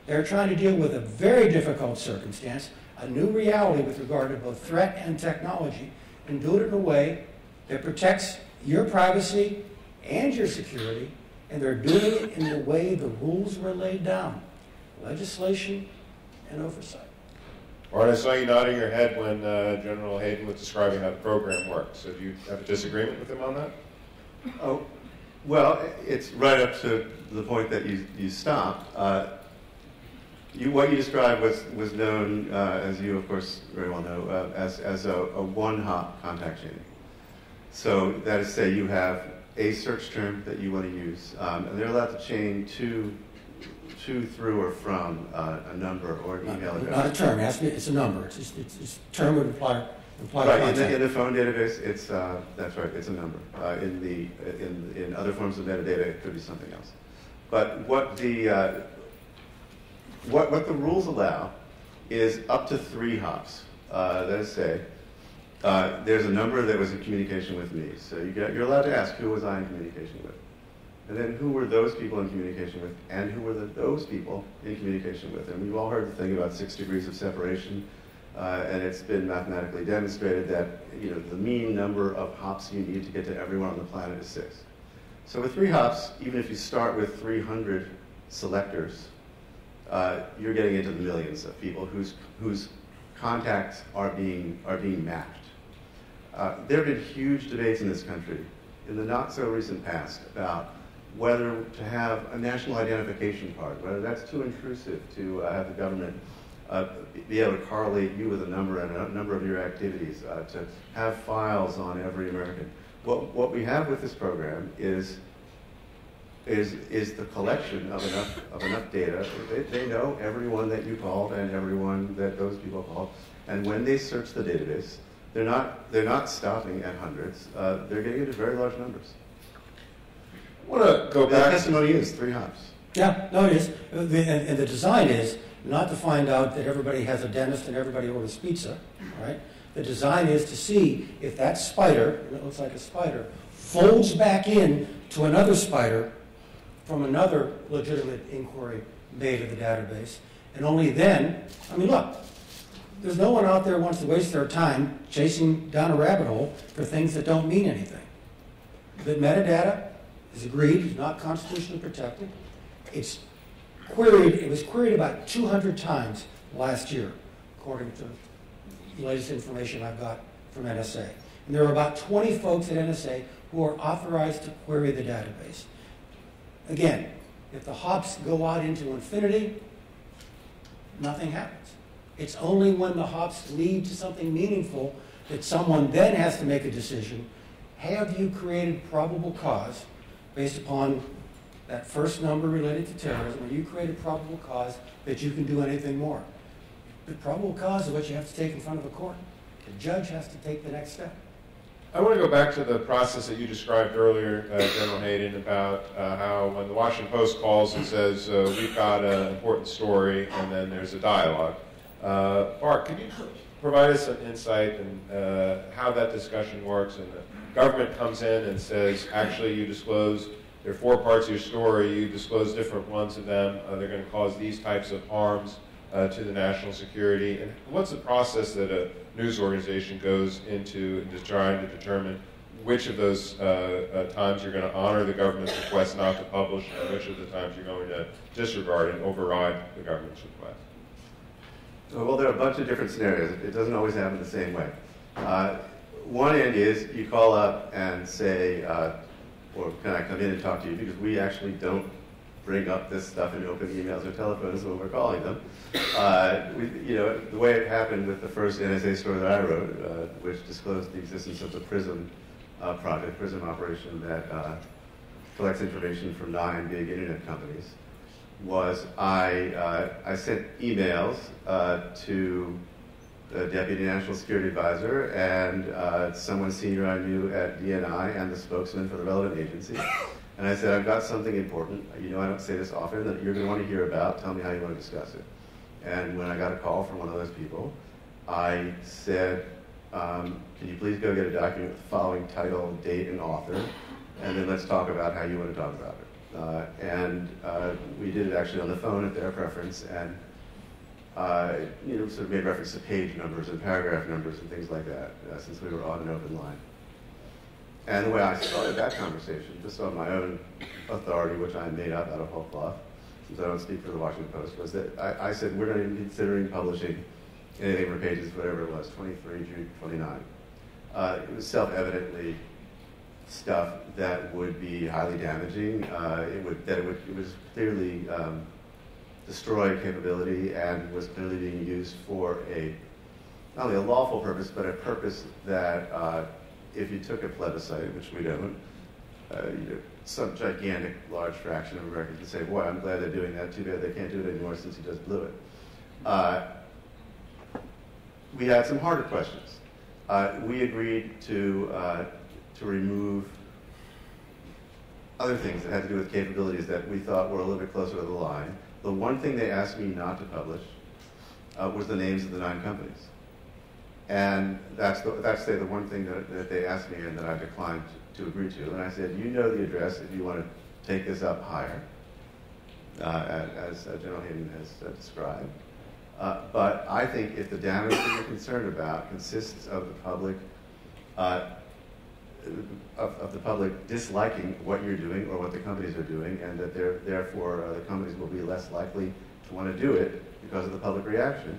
They're trying to deal with a very difficult circumstance, a new reality with regard to both threat and technology, and do it in a way that protects your privacy and your security, and they're doing it in the way the rules were laid down, legislation and oversight. Bart, I saw you nodding your head when General Hayden was describing how the program works. So do you have a disagreement with him on that? Oh, well, it's right up to the point that you stopped. What you described was known, as you of course very well know, as a one-hop contact chaining. So that is to say you have a search term that you want to use, and they're allowed to chain to, through, or from a number or an email address. Not a term. It's a number. It's term would imply right, contact. in the phone database, it's that's right. It's a number. In other forms of metadata, it could be something else. But what the rules allow is up to 3 hops. That is to say, there's a number that was in communication with me. So you're allowed to ask, who was I in communication with? And then who were those people in communication with, and who were those people in communication with? And we've all heard the thing about 6 degrees of separation, and it's been mathematically demonstrated that the mean number of hops you need to get to everyone on the planet is 6. So with 3 hops, even if you start with 300 selectors, you're getting into the millions of people whose contacts are being mapped. There have been huge debates in this country in the not-so-recent past about whether to have a national identification card, whether that's too intrusive to have the government be able to correlate you with a number and a number of your activities, to have files on every American. What we have with this program is is the collection of enough data. They know everyone that you called and everyone that those people called. And when they search the database, they're not stopping at hundreds. They're getting into very large numbers. I want to go The back. testimony is 3 hops. Yeah, no, it is. And the design is not to find out that everybody has a dentist and everybody orders pizza, right? The design is to see if that spider, and it looks like a spider, folds back in to another spider from another legitimate inquiry made of the database. And only then, I mean, look, there's no one out there who wants to waste their time chasing down a rabbit hole for things that don't mean anything. The metadata is agreed, is not constitutionally protected. It's queried, it was queried about 200 times last year, according to the latest information I've got from NSA. And there are about 20 folks at NSA who are authorized to query the database. Again, if the hops go out into infinity, nothing happens. It's only when the hops lead to something meaningful that someone then has to make a decision. Have you created probable cause based upon that first number related to terrorism? Have you created probable cause that you can do anything more? The probable cause is what you have to take in front of a court. The judge has to take the next step. I want to go back to the process that you described earlier, General Hayden, about how when the Washington Post calls and says, we've got an important story, and then there's a dialogue. Bart, can you provide us some insight in how that discussion works? And the government comes in and says, actually, you disclose, there are 4 parts of your story, you disclose different ones of them, they're going to cause these types of harms to the national security. And what's the process that a news organization goes into trying to determine which of those times you're going to honor the government's request not to publish, and which of the times you're going to disregard and override the government's request? Well, there are a bunch of different scenarios. It doesn't always happen the same way. One end is you call up and say, or can I come in and talk to you? Because we actually don't bring up this stuff in open emails or telephones when we're calling them. The way it happened with the first NSA story that I wrote, which disclosed the existence of the PRISM project, PRISM operation that collects information from 9 big internet companies, was I sent emails to the Deputy National Security Advisor and someone senior I knew at DNI and the spokesman for the relevant agency. And I said, I've got something important. You know I don't say this often that you're going to want to hear about. Tell me how you want to discuss it. And when I got a call from one of those people, I said, can you please go get a document with the following title, date, and author, and then let's talk about how you want to talk about it. We did it actually on the phone at their preference, and sort of made reference to page numbers and paragraph numbers and things like that, since we were on an open line. And the way I started that conversation, just on my own authority, which I made up out of whole cloth, since I don't speak for the Washington Post, was that I said, we're not even considering publishing anything for pages, whatever it was, 23 through 29. It was self-evidently stuff that would be highly damaging. It was clearly destroy capability and was clearly being used for not only a lawful purpose, but a purpose that if you took a plebiscite, which we don't, some gigantic, large fraction of Americans would say, boy, I'm glad they're doing that. Too bad they can't do it anymore since he just blew it. We had some harder questions. We agreed to remove other things that had to do with capabilities that we thought were a little bit closer to the line. The one thing they asked me not to publish was the names of the 9 companies. And that's the one thing that they asked me and that I declined to agree to. And I said, you know the address if you want to take this up higher, as General Hayden has described. But I think if the damage that you're concerned about consists of the public disliking what you're doing or what the companies are doing, and that therefore the companies will be less likely to want to do it because of the public reaction,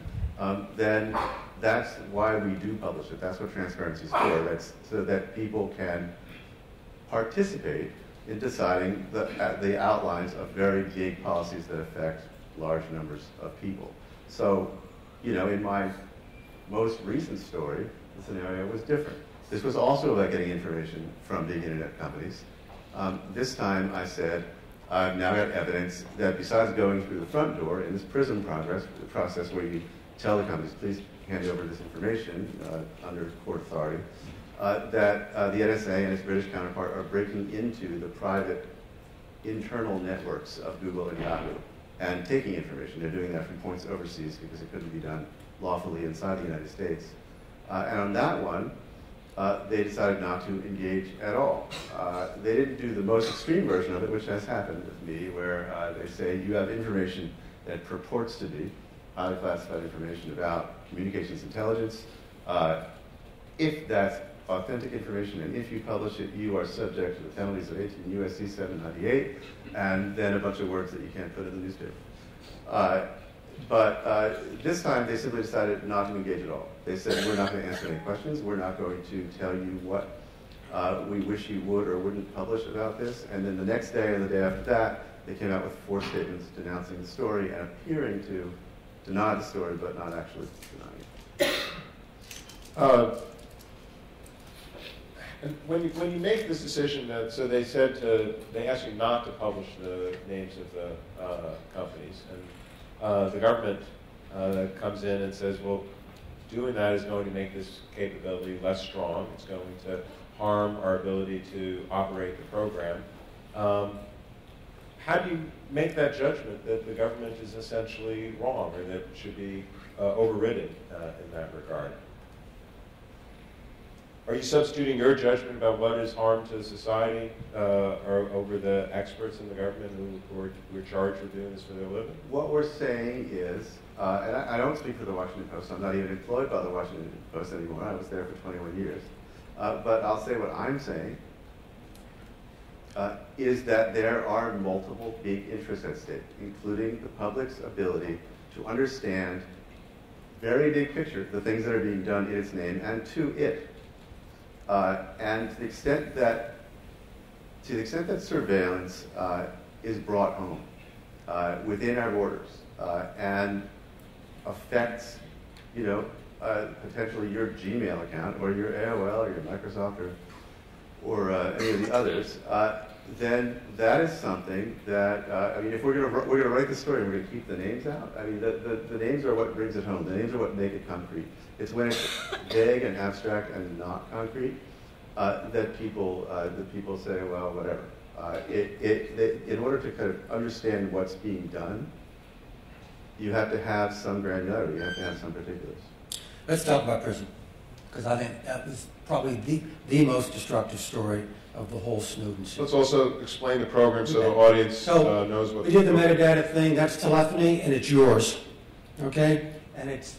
then that's why we do publish it. That's what transparency is for. That's so that people can participate in deciding the outlines of very big policies that affect large numbers of people. So, in my most recent story, the scenario was different. This was also about getting information from big internet companies. This time I said, I've now got evidence that besides going through the front door in this PRISM process where you tell the companies, please hand over this information under court authority, that the NSA and its British counterpart are breaking into the private internal networks of Google and Yahoo and taking information. They're doing that from points overseas because it couldn't be done lawfully inside the United States. And on that one, they decided not to engage at all. They didn't do the most extreme version of it, which has happened with me, where they say you have information that purports to be highly classified information about communications intelligence. If that's authentic information and if you publish it, you are subject to the penalties of 18 U.S.C. 798, and then a bunch of words that you can't put in the newspaper. But this time, they simply decided not to engage at all. They said, we're not going to answer any questions. We're not going to tell you what we wish you would or wouldn't publish about this. And then the next day and the day after that, they came out with 4 statements denouncing the story and appearing to deny the story, but not actually denying it. And when you make this decision, so they said they asked you not to publish the names of the companies, and the government comes in and says, well, doing that is going to make this capability less strong. It's going to harm our ability to operate the program. How do you make that judgment that the government is essentially wrong or that should be overridden in that regard? Are you substituting your judgment about what is harm to society or over the experts in the government who are charged with doing this for their living? What we're saying is, and I don't speak for the Washington Post. I'm not even employed by the Washington Post anymore. I was there for 21 years. But I'll say what I'm saying is that there are multiple big interests at stake, including the public's ability to understand very big picture, the things that are being done in its name and to it. And to the extent that surveillance is brought home within our borders and affects, potentially your Gmail account or your AOL or your Microsoft or any of the others, then that is something that if we're going to write the story, and we're going to keep the names out. The names are what brings it home. The names are what make it concrete. It's when it's vague and abstract and not concrete that people say, well, whatever. In order to kind of understand what's being done, you have to have some granularity. You have to have some particulars. Let's talk about PRISM, because I think that was probably the most destructive story of the whole Snowden situation. Let's also explain the program so the audience knows what. We did the metadata thing. That's telephony, and it's yours, okay? And it's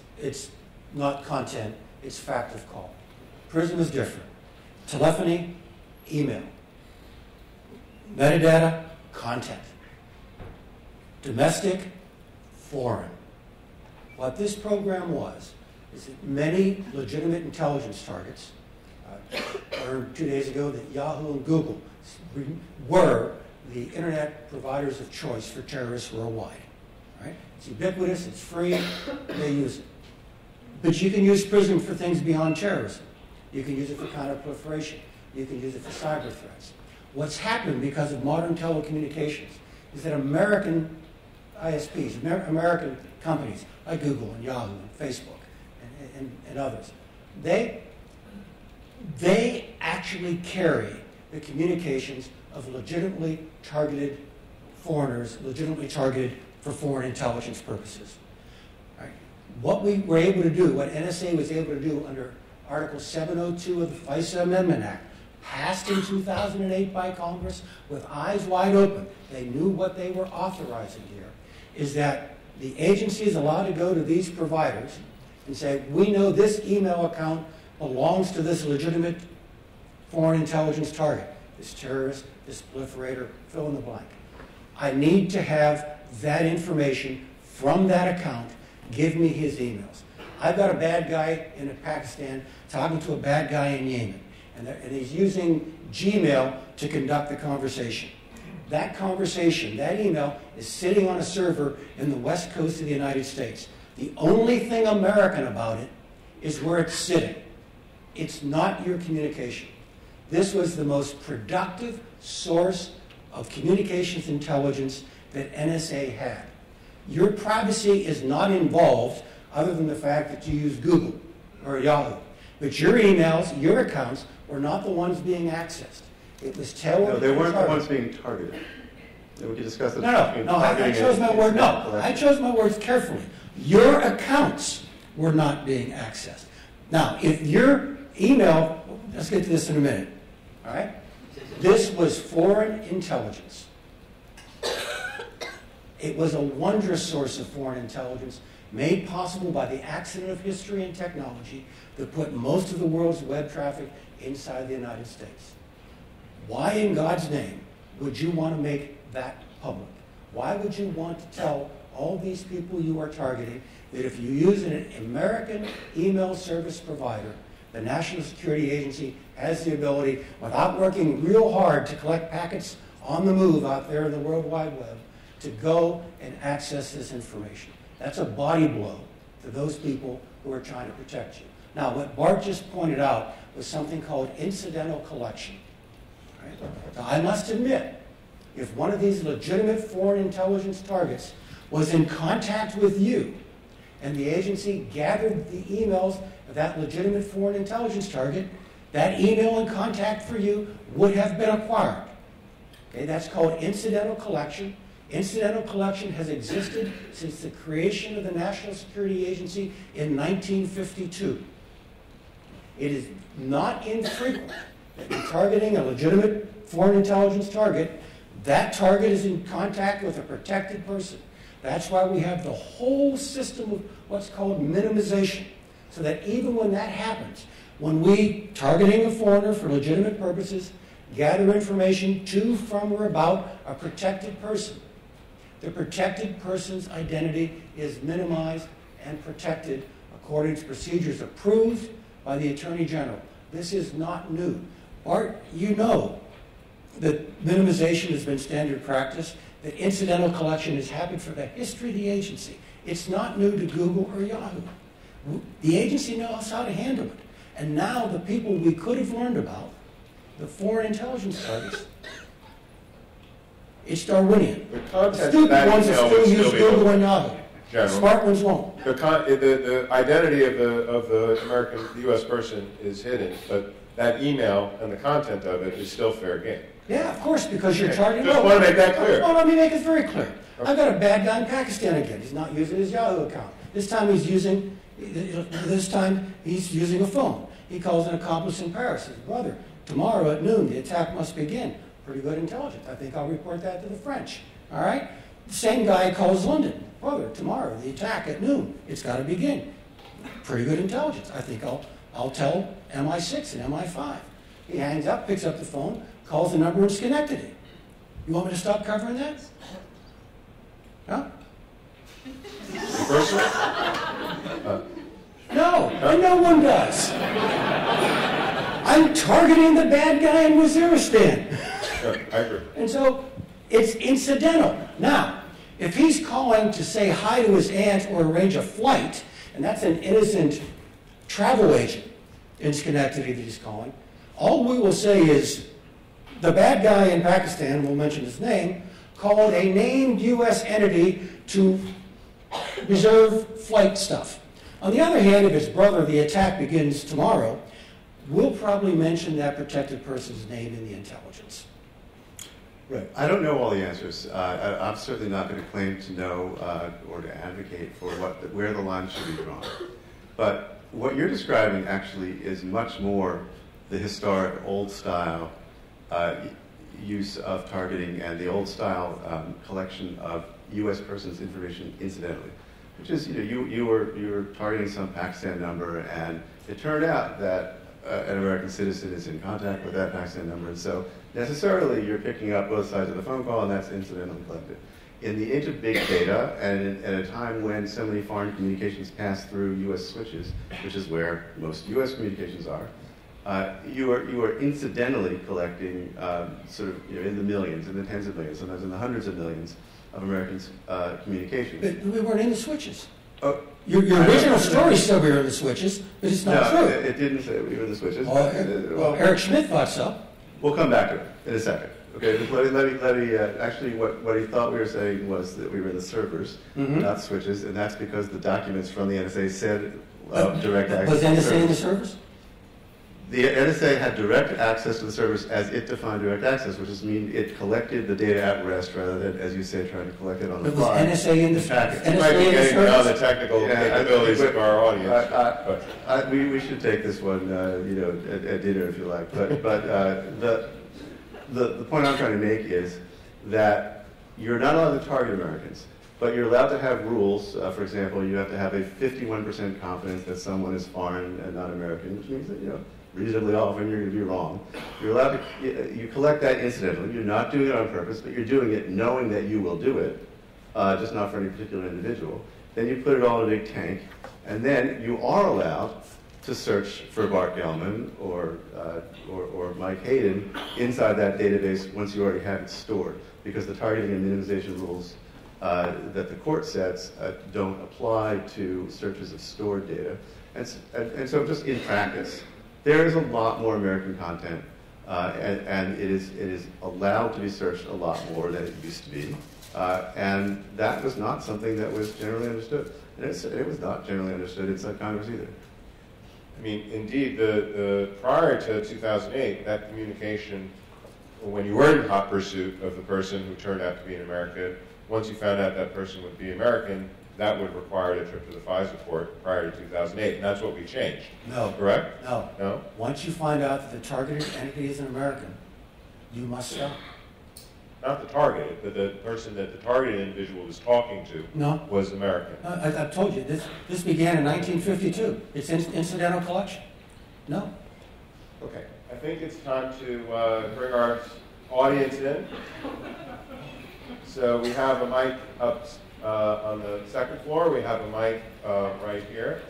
not content. It's fact of call. PRISM is different. Telephony, email. Metadata, content. Domestic, foreign. What this program was is that many legitimate intelligence targets learned 2 days ago that Yahoo and Google were the internet providers of choice for terrorists worldwide. Right? It's ubiquitous, it's free, they use it. But you can use PRISM for things beyond terrorism. You can use it for counterproliferation. You can use it for cyber threats. What's happened because of modern telecommunications is that American ISPs, American companies like Google and Yahoo and Facebook and others, they actually carry the communications of legitimately targeted foreigners, legitimately targeted for foreign intelligence purposes. Right? What we were able to do, what NSA was able to do under Article 702 of the FISA Amendment Act, passed in 2008 by Congress with eyes wide open, they knew what they were authorizing here, is that the agency is allowed to go to these providers and say, we know this email account belongs to this legitimate foreign intelligence target, this terrorist, this proliferator, fill in the blank. I need to have that information from that account. Give me his emails. I've got a bad guy in Pakistan talking to a bad guy in Yemen, and he's using Gmail to conduct the conversation. That conversation, that email, is sitting on a server in the west coast of the United States. The only thing American about it is where it's sitting. It's not your communication. This was the most productive source of communications intelligence that NSA had. Your privacy is not involved other than the fact that you use Google or Yahoo. But your emails, your accounts, were not the ones being accessed. It was tailored. No, they weren't the ones being targeted. We could discuss the No, I chose my word. No, I chose my words carefully. Your accounts were not being accessed. Now, if your email, let's get to this in a minute, all right? This was foreign intelligence. It was a wondrous source of foreign intelligence made possible by the accident of history and technology that put most of the world's web traffic inside the United States. Why in God's name would you want to make that public? Why would you want to tell all these people you are targeting that if you use an American email service provider, the National Security Agency has the ability, without working real hard to collect packets on the move out there in the World Wide Web, to go and access this information? That's a body blow to those people who are trying to protect you. Now, what Bart just pointed out was something called incidental collection. Right? Now, I must admit, if one of these legitimate foreign intelligence targets was in contact with you, and the agency gathered the emails of that legitimate foreign intelligence target, that email and contact for you would have been acquired. Okay, that's called incidental collection. Incidental collection has existed since the creation of the National Security Agency in 1952. It is not infrequent that in targeting a legitimate foreign intelligence target, that target is in contact with a protected person. That's why we have the whole system of what's called minimization, so that even when that happens, when we, targeting a foreigner for legitimate purposes, gather information to, from, or about a protected person, the protected person's identity is minimized and protected according to procedures approved by the Attorney General. This is not new. Bart, you know that minimization has been standard practice, that incidental collection has happened for the history of the agency. It's not new to Google or Yahoo. The agency knows how to handle it. And now the people we could have learned about, the foreign intelligence targets, it's Darwinian. The content Stupid of that ones that email still would use still be Google open. and Yahoo. General. Smart ones won't. The identity of the American, the U.S. person is hidden, but that email and the content of it is still fair game. Yeah, of course, because you're targeting. Just want to make that clear. Well, let me make it very clear. I've got a bad guy in Pakistan again. He's not using his Yahoo account. This time he's using a phone. He calls an accomplice in Paris. Says, brother, tomorrow at noon the attack must begin. Pretty good intelligence. I think I'll report that to the French. All right? The same guy calls London. Brother, tomorrow the attack at noon. It's got to begin. Pretty good intelligence. I think I'll tell MI6 and MI5. He hangs up, picks up the phone, calls the number in Schenectady. You want me to stop covering that? Huh? Personally? No, and no one does. I'm targeting the bad guy in Waziristan. Sure, I agree. And so it's incidental. Now, if he's calling to say hi to his aunt or arrange a flight, and that's an innocent travel agent in Schenectady that he's calling, all we will say is the bad guy in Pakistan, we'll mention his name, called a named U.S. entity to reserve flight stuff. On the other hand, if his brother, the attack begins tomorrow, we'll probably mention that protected person's name in the intelligence. Right. I don't know all the answers. I'm certainly not going to claim to know or to advocate for where the line should be drawn. But what you're describing actually is much more the historic old-style use of targeting and the old-style collection of U.S. persons' information incidentally, which is, you were targeting some Pakistan number, and it turned out that an American citizen is in contact with that Pakistan number, and so necessarily you're picking up both sides of the phone call, and that's incidentally collected. In the age of big data, and at a time when so many foreign communications pass through U.S. switches, which is where most U.S. communications are, you are incidentally collecting in the millions, in the tens of millions, sometimes in the hundreds of millions of Americans' communications. But we weren't in the switches. Oh, Your original story said we were in the switches, but it's not no, true. it didn't say we were in the switches. Well, Eric Schmidt thought so. We'll come back to it in a second. Okay, let me actually, what he thought we were saying was that we were in the servers, not switches, and that's because the documents from the NSA said direct access. Was NSA in the servers? The NSA had direct access to the servers as it defined direct access, which means it collected the data at rest rather than, as you say, trying to collect it on the fly. Was NSA in the servers? You might be getting beyond the technical capabilities of our audience. We should take this one, at dinner if you like. But the point I'm trying to make is that you're not allowed to target Americans, but you're allowed to have rules. For example, you have to have a 51% confidence that someone is foreign and not American, which means that, reasonably often you're going to be wrong. You're allowed to, you collect that incidentally. You're not doing it on purpose, but you're doing it knowing that you will do it, just not for any particular individual. Then you put it all in a big tank, and then you are allowed to search for Bart Gellman or Mike Hayden inside that database once you already have it stored, because the targeting and minimization rules that the court sets don't apply to searches of stored data. And so just in practice, there is a lot more American content, and it is allowed to be searched a lot more than it used to be. And that was not something that was generally understood. And it was not generally understood inside Congress either. I mean, indeed, the prior to 2008, that communication, when you were in hot pursuit of the person who turned out to be an American, once you found out that person would be American, that would require a trip to the FISA court prior to 2008, and that's what we changed. No. Correct? No. No? Once you find out that the targeted entity is an American, you must stop. Not the targeted, but the person that the targeted individual was talking to was American. No, I've told you, this began in 1952. It's incidental collection. No. Okay. I think it's time to bring our audience in. So we have a mic up on the second floor. We have a mic right here.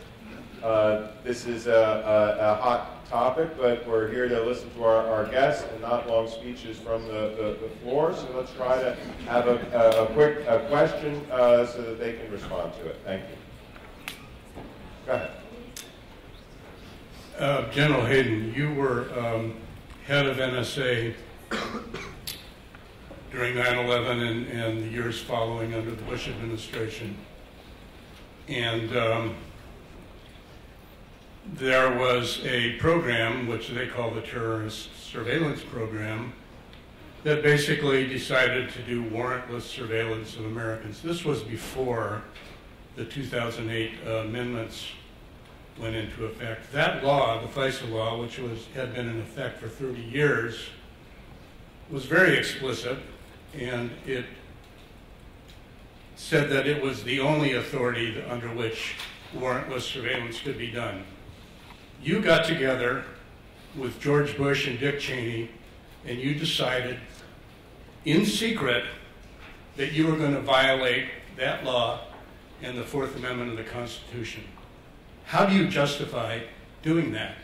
This is a hot topic, but we're here to listen to our guests and not long speeches from the floor. So let's try to have a quick question so that they can respond to it. Thank you. Go ahead. General Hayden, you were head of NSA during 9/11 and the years following under the Bush administration. And there was a program, which they call the terrorist surveillance program, that basically decided to do warrantless surveillance of Americans. This was before the 2008 amendments went into effect. That law, the FISA law, which had been in effect for 30 years, was very explicit, and it said that it was the only authority under which warrantless surveillance could be done. You got together with George Bush and Dick Cheney, and you decided in secret that you were going to violate that law and the Fourth Amendment of the Constitution. How do you justify doing that?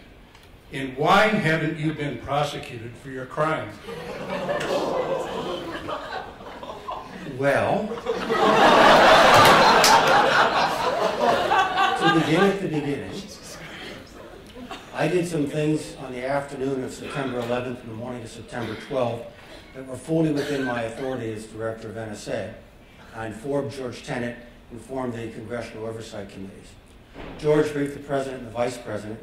And why haven't you been prosecuted for your crime? Well, to begin at the beginning, I did some things on the afternoon of September 11th and the morning of September 12th that were fully within my authority as director of NSA. I informed George Tenet, informed the congressional oversight committees. George briefed the president and the vice president,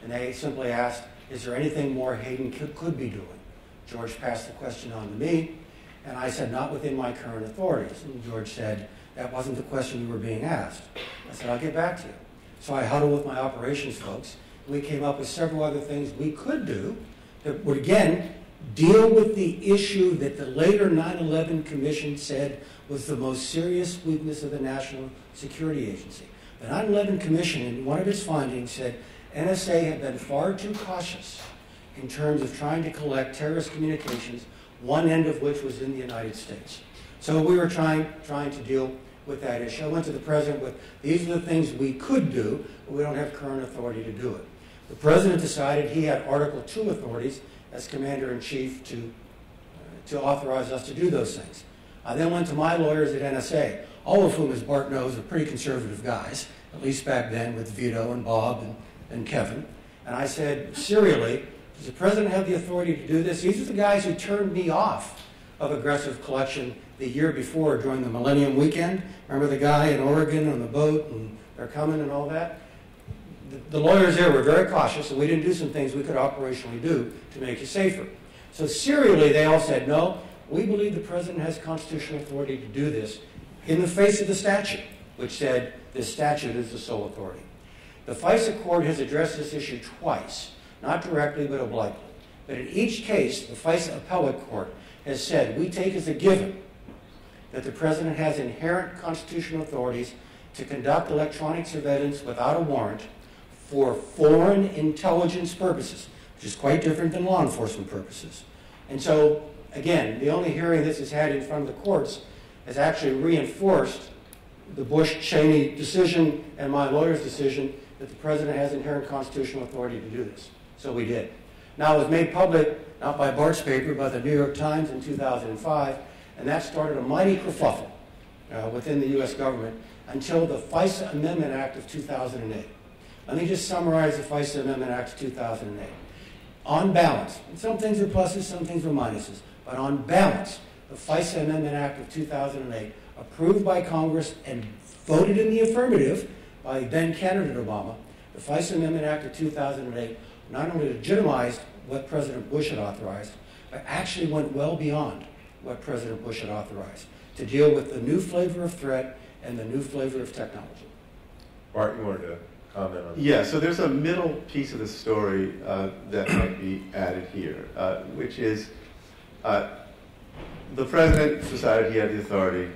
and they simply asked, is there anything more Hayden could be doing? George passed the question on to me, and I said, not within my current authorities. And George said, that wasn't the question you were being asked. I said, I'll get back to you. So I huddled with my operations folks. We came up with several other things we could do that would, again, deal with the issue that the later 9/11 Commission said was the most serious weakness of the National Security Agency. The 9/11 Commission, in one of its findings, said NSA had been far too cautious in terms of trying to collect terrorist communications, one end of which was in the United States. So we were trying to deal with that issue. I went to the president with, these are the things we could do, but we don't have current authority to do it. The president decided he had Article 2 authorities as commander-in-chief to authorize us to do those things. I then went to my lawyers at NSA, all of whom, as Bart knows, are pretty conservative guys, at least back then with Vito and Bob and Kevin. And I said, serially, Does the president have the authority to do this? These are the guys who turned me off of aggressive collection the year before during the Millennium Weekend. Remember the guy in Oregon on the boat, and they're coming and all that? The lawyers there were very cautious, and we didn't do some things we could operationally do to make you safer. So serially, they all said, no, we believe the president has constitutional authority to do this in the face of the statute, which said this statute is the sole authority. The FISA court has addressed this issue twice, not directly but obliquely. But in each case, the FISA appellate court has said, we take as a given that the president has inherent constitutional authorities to conduct electronic surveillance without a warrant for foreign intelligence purposes, which is quite different than law enforcement purposes. And so, again, the only hearing this has had in front of the courts has actually reinforced the Bush-Cheney decision and my lawyer's decision that the president has inherent constitutional authority to do this. So we did. Now, it was made public, not by Bart's paper, but the New York Times in 2005, and that started a mighty kerfuffle within the U.S. government until the FISA Amendment Act of 2008. Let me just summarize the FISA Amendment Act of 2008. On balance, and some things are pluses, some things are minuses, but on balance, the FISA Amendment Act of 2008, approved by Congress and voted in the affirmative by then-candidate Obama, the FISA Amendment Act of 2008 not only legitimized what President Bush had authorized, but actually went well beyond what President Bush had authorized to deal with the new flavor of threat and the new flavor of technology. Bart, you wanted to comment on that? Yeah, so there's a middle piece of the story that might be added here, which is the president decided he had the authority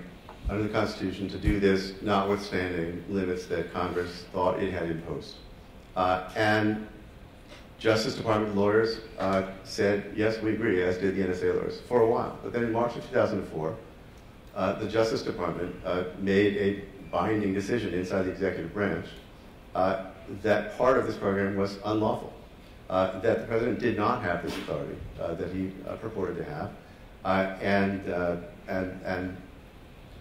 under the Constitution to do this, notwithstanding limits that Congress thought it had imposed. And Justice Department lawyers said, yes, we agree, as did the NSA lawyers, for a while. But then in March of 2004, the Justice Department made a binding decision inside the executive branch that part of this program was unlawful, that the president did not have this authority that he purported to have, and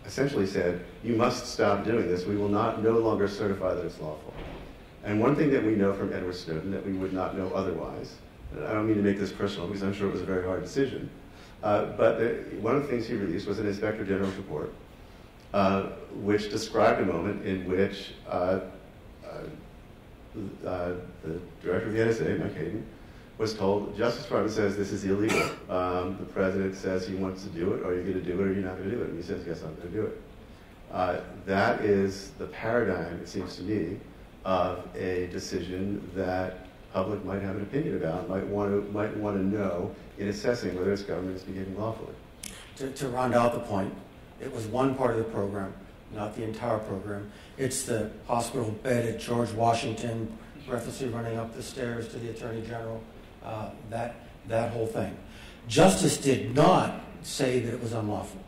essentially said, you must stop doing this. We will no longer certify that it's lawful. And one thing that we know from Edward Snowden that we would not know otherwise, and I don't mean to make this personal because I'm sure it was a very hard decision, but one of the things he released was an Inspector General's report, which described a moment in which the director of the NSA, Mike Hayden, was told, the Justice Department says this is illegal. The president says he wants to do it. Are you going to do it or are you not going to do it? And he says, yes, I'm going to do it. That is the paradigm, it seems to me, of a decision that public might have an opinion about, might want to know in assessing whether its government is behaving lawfully. To round out the point, it was one part of the program, not the entire program. It's the hospital bed at George Washington, breathlessly running up the stairs to the Attorney General, that whole thing. Justice did not say that it was unlawful.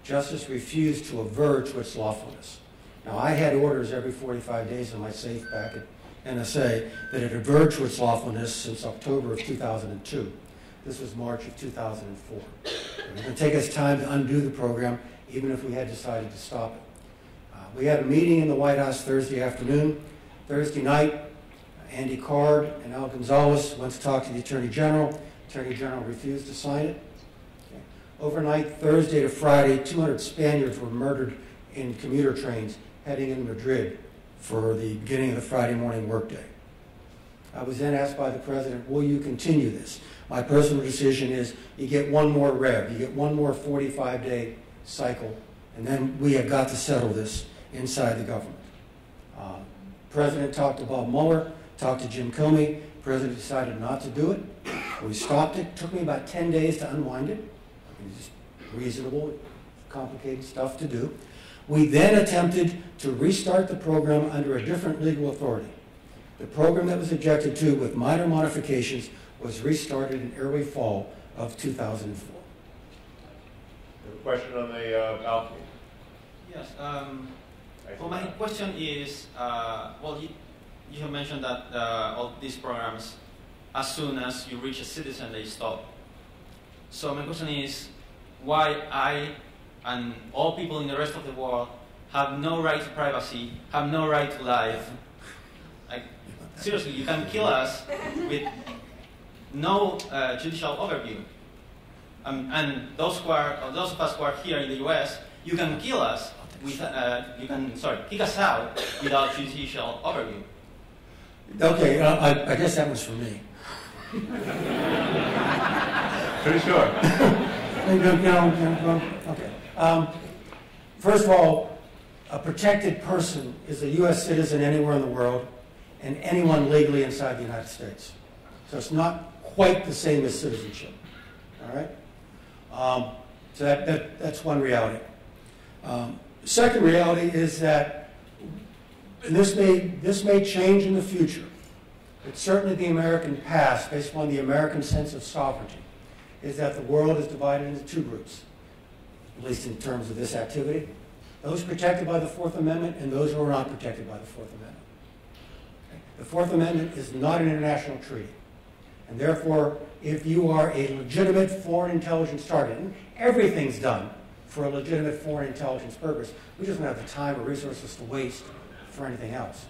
Justice refused to aver to its lawfulness. Now, I had orders every 45 days in my safe back at NSA that had averred to its lawfulness since October of 2002. This was March of 2004. It was going to take us time to undo the program, even if we had decided to stop it. We had a meeting in the White House Thursday afternoon. Thursday night, Andy Card and Al Gonzalez went to talk to the Attorney General. The Attorney General refused to sign it. Okay. Overnight, Thursday to Friday, 200 Spaniards were murdered in commuter trains heading in Madrid for the beginning of the Friday morning workday. I was then asked by the president, will you continue this? My personal decision is you get one more rev, you get one more 45-day cycle, and then we have got to settle this inside the government. President talked to Bob Mueller, talked to Jim Comey. President decided not to do it. We stopped it. It took me about 10 days to unwind it. It's just reasonable, complicated stuff to do. We then attempted to restart the program under a different legal authority. The program that was objected to with minor modifications was restarted in early fall of 2004. A question on the balcony. Yes. Well, my question is, well, you have mentioned that all these programs, as soon as you reach a citizen, they stop. So my question is, why I and all people in the rest of the world have no right to privacy, have no right to life? Like, seriously, you can kill us no judicial overview. And those of us who are here in the U.S., you can kill us with, kick us out without judicial overview. Okay, I guess that was for me. Pretty sure. Okay. First of all, a protected person is a U.S. citizen anywhere in the world and anyone legally inside the United States. So it's not quite the same as citizenship. All right? So that's one reality. The second reality is that, and this may change in the future, but certainly the American past, based upon the American sense of sovereignty, is that the world is divided into two groups, at least in terms of this activity. Those protected by the Fourth Amendment and those who are not protected by the Fourth Amendment. Okay? The Fourth Amendment is not an international treaty. And therefore, if you are a legitimate foreign intelligence target, and everything's done for a legitimate foreign intelligence purpose, we just don't have the time or resources to waste for anything else.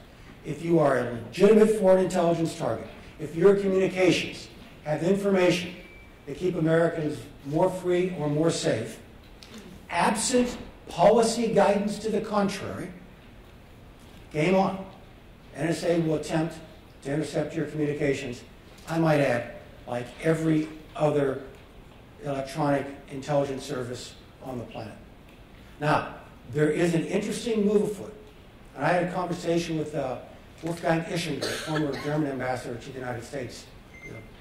If you are a legitimate foreign intelligence target, if your communications have information that keep Americans more free or more safe, absent policy guidance to the contrary, game on. NSA will attempt to intercept your communications, I might add, like every other electronic intelligence service on the planet. Now, there is an interesting move afoot. And I had a conversation with Wolfgang Ischinger, former German ambassador to the United States,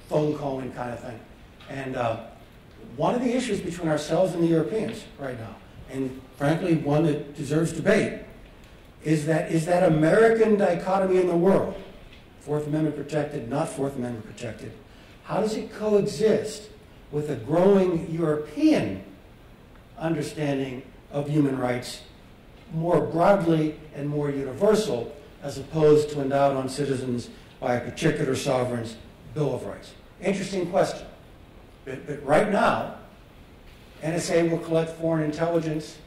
phone calling kind of thing. And one of the issues between ourselves and the Europeans right now, and frankly one that deserves debate, is that American dichotomy in the world, Fourth Amendment protected, not Fourth Amendment protected, how does it coexist with a growing European understanding of human rights more broadly and more universal, as opposed to endowed on citizens by a particular sovereign's Bill of Rights? Interesting question. But right now, NSA will collect foreign intelligence,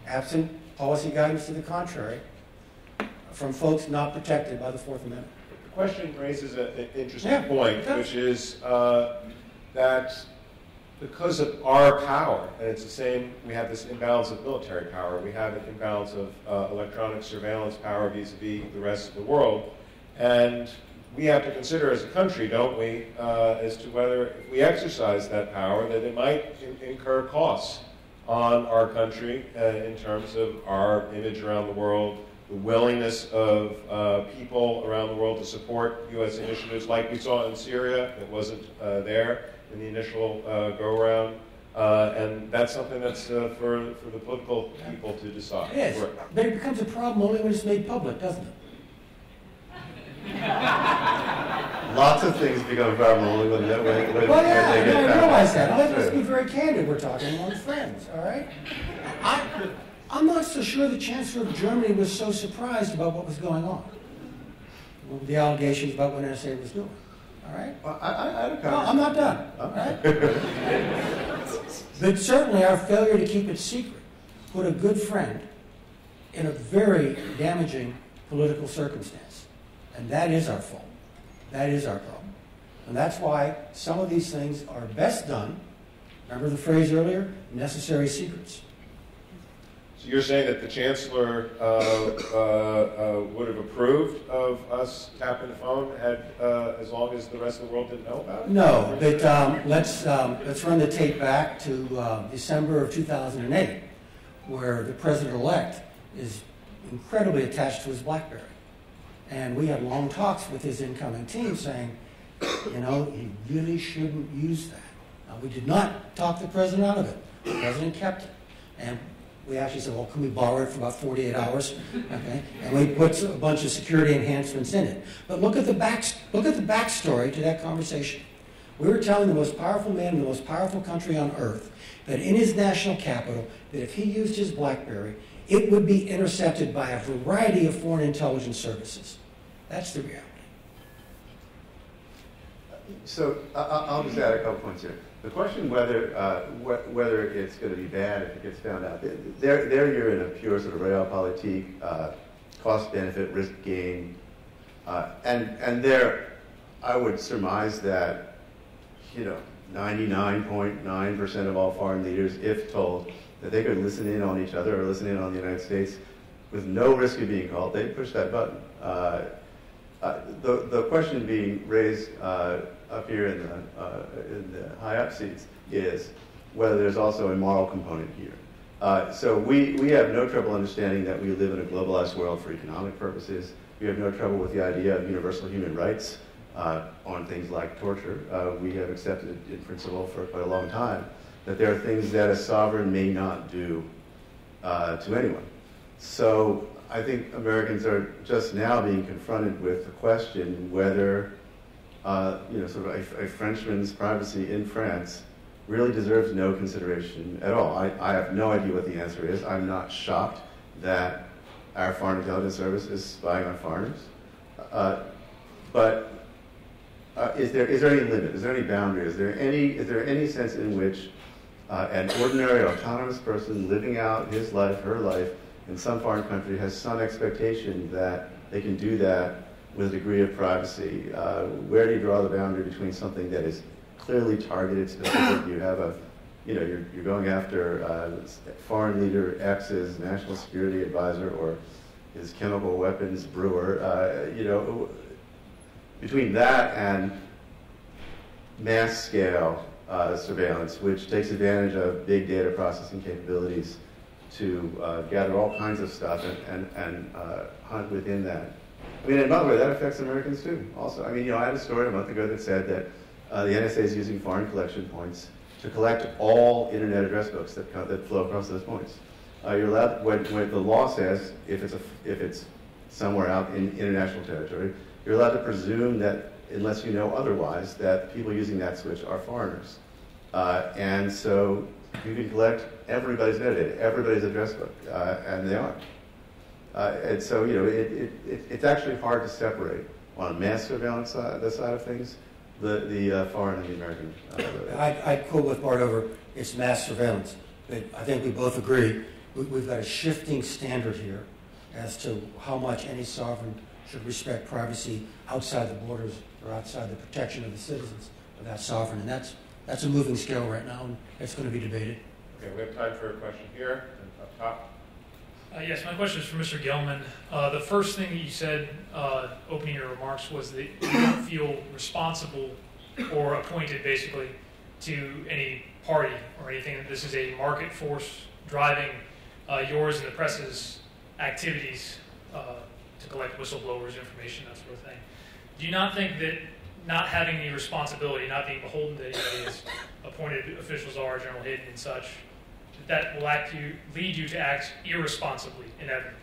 absent policy guidance to the contrary, from folks not protected by the Fourth Amendment. The question raises an interesting point, which is that because of our power, and it's the same, we have this imbalance of military power, we have an imbalance of electronic surveillance power vis-a-vis the rest of the world, and we have to consider as a country, don't we, as to whether if we exercise that power, that it might incur costs on our country in terms of our image around the world, the willingness of people around the world to support U.S. initiatives like we saw in Syria. It wasn't there in the initial go-around. And that's something that's for the political people to decide. It is, but it becomes a problem only when it's made public, doesn't it? Lots of things become a problem only when they get I realize that. Let's be very candid. We're talking among friends, all right? I'm not so sure the Chancellor of Germany was so surprised about what was going on, the allegations about what NSA was doing, all right? Well, I don't no, I'm not done, all right? But certainly our failure to keep it secret put a good friend in a very damaging political circumstance. And that is our fault. That is our problem. And that's why some of these things are best done, remember the phrase earlier, necessary secrets. So you're saying that the Chancellor would have approved of us tapping the phone as long as the rest of the world didn't know about it? No, but let's run the tape back to December of 2008, where the President-elect is incredibly attached to his BlackBerry. And we had long talks with his incoming team saying, he really shouldn't use that. Now, we did not talk the President out of it. The President kept it. And we actually said, well, can we borrow it for about 48 hours? Okay? And we put a bunch of security enhancements in it. But look at the backstory to that conversation. We were telling the most powerful man in the most powerful country on earth that in his national capital, that if he used his BlackBerry, it would be intercepted by a variety of foreign intelligence services. That's the reality. So I'll just add a couple points here. The question whether it's going to be bad if it gets found out, there you're in a pure sort of realpolitik, cost-benefit, risk-gain, and there I would surmise that 99.9% of all foreign leaders, if told that they could listen in on each other or listen in on the United States with no risk of being called, they'd push that button. The question being raised up here in the high-up seats is whether there's also a moral component here. So we have no trouble understanding that we live in a globalized world for economic purposes. We have no trouble with the idea of universal human rights on things like torture. We have accepted in principle for quite a long time that there are things that a sovereign may not do to anyone. So I think Americans are just now being confronted with the question whether sort of a Frenchman's privacy in France really deserves no consideration at all. I have no idea what the answer is. I'm not shocked that our Foreign Intelligence Service is spying on foreigners. But is there any limit? Is there any boundary? Is there any sense in which an ordinary autonomous person living out his life, her life, in some foreign country has some expectation that they can do that with a degree of privacy? Where do you draw the boundary between something that is clearly targeted, specific? You have you're going after foreign leader X's national security advisor or his chemical weapons brewer. Between that and mass scale surveillance, which takes advantage of big data processing capabilities to gather all kinds of stuff and hunt within that. I mean, and by the way, that affects Americans too, also. I mean, I had a story a month ago that said that the NSA is using foreign collection points to collect all internet address books that flow across those points. You're allowed, when the law says, if it's somewhere out in international territory, you're allowed to presume that, unless you know otherwise, that people using that switch are foreigners. And so you can collect everybody's metadata, everybody's address book, and they are. And so, it's actually hard to separate on a mass surveillance side of things, the foreign and the American. I'd quote with Bart over, it's mass surveillance. But I think we both agree we've got a shifting standard here as to how much any sovereign should respect privacy outside the borders or outside the protection of the citizens of that sovereign. And that's a moving scale right now, and it's going to be debated. Okay, we have time for a question here and up top. Yes, my question is for Mr. Gellman. The first thing that you said, opening your remarks, was that you don't feel responsible or appointed, basically, to any party or anything. That this is a market force driving yours and the press's activities to collect whistleblowers' information, that sort of thing. Do you not think that not having any responsibility, not being beholden to anybody as appointed officials are, General Hayden and such, that will lead you to act irresponsibly, inevitably,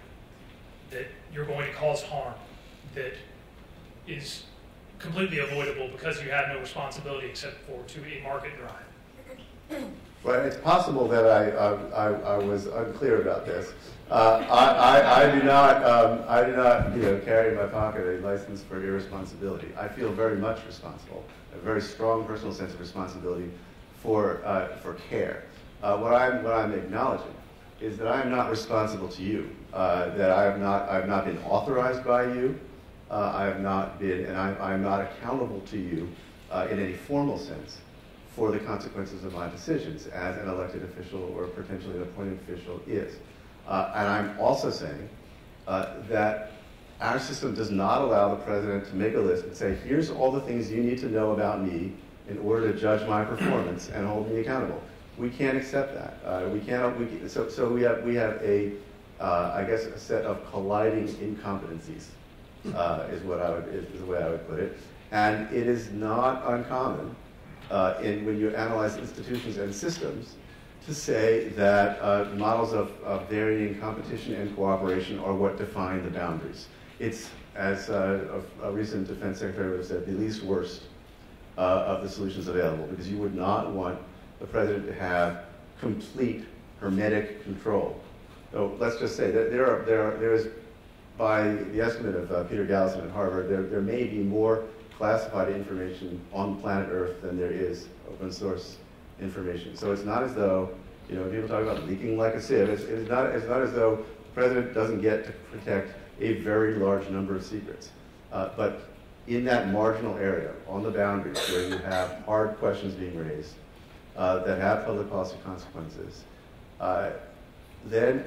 that you're going to cause harm that is completely avoidable because you have no responsibility except for to a market drive? Well, it's possible that I was unclear about this. I do not carry in my pocket a license for irresponsibility. I feel very much responsible, a very strong personal sense of responsibility for care. What I'm acknowledging is that I am not responsible to you. That I have not been authorized by you. I have not been, and I'm not accountable to you in any formal sense for the consequences of my decisions as an elected official or potentially an appointed official is. And I'm also saying that our system does not allow the president to make a list and say, here's all the things you need to know about me in order to judge my performance and hold me accountable. We can't accept that. So we have a set of colliding incompetencies is the way I would put it. And it is not uncommon when you analyze institutions and systems to say that models of varying competition and cooperation are what define the boundaries. It's, as a recent defense secretary would have said, the least worst of the solutions available, because you would not want the president to have complete hermetic control. So let's just say that there is, by the estimate of Peter Gallison at Harvard, there may be more classified information on planet Earth than there is open source information. So it's not as though, people talk about leaking like a sieve. It's not as though the president doesn't get to protect a very large number of secrets. But in that marginal area, on the boundaries, where you have hard questions being raised that have public policy consequences, then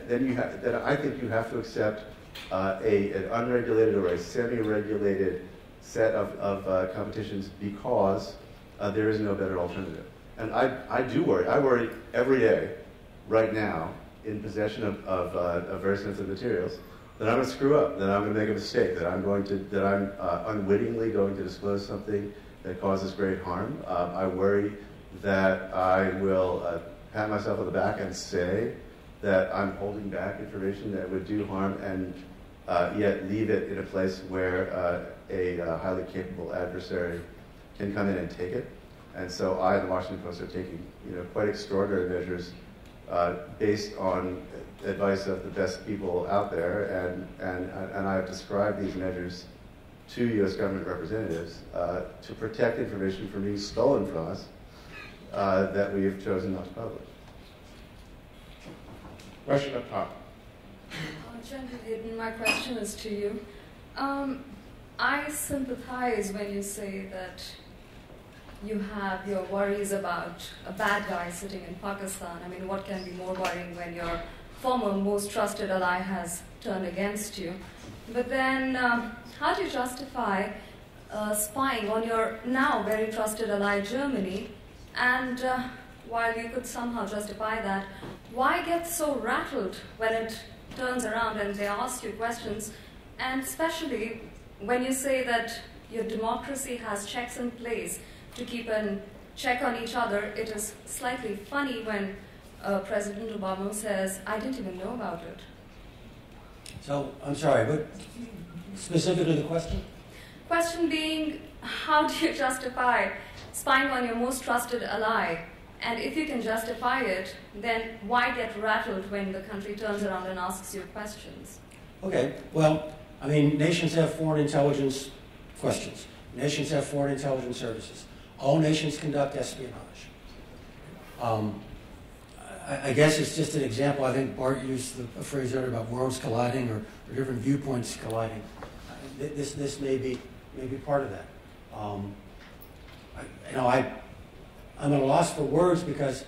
I think you have to accept an unregulated or a semi-regulated set of competitions because there is no better alternative. And I do worry. I worry every day, right now, in possession of very sensitive materials, that I'm going to screw up, that I'm going to make a mistake, that I'm unwittingly going to disclose something that causes great harm. I worry that I will pat myself on the back and say that I'm holding back information that would do harm, and yet leave it in a place where a highly capable adversary can come in and take it. And so I and the Washington Post are taking quite extraordinary measures based on advice of the best people out there, and I have described these measures to U.S. government representatives to protect information from being stolen from us that we have chosen not to publish. Question up top. Gellman and Hayden, my question is to you. I sympathize when you say that you have your worries about a bad guy sitting in Pakistan. I mean, what can be more worrying when your former most trusted ally has turned against you? But then, how do you justify spying on your now very trusted ally, Germany? And while you could somehow justify that, why get so rattled when it turns around and they ask you questions? And especially when you say that your democracy has checks in place to keep a check on each other, it is slightly funny when President Obama says, I didn't even know about it. So, I'm sorry, but specifically the question? Question being, how do you justify spying on your most trusted ally? And if you can justify it, then why get rattled when the country turns around and asks you questions? Okay, well, I mean, nations have foreign intelligence questions. Nations have foreign intelligence services. All nations conduct espionage. I guess it's just an example. I think Bart used a phrase earlier about worlds colliding or different viewpoints colliding. This may be part of that. I'm at a loss for words because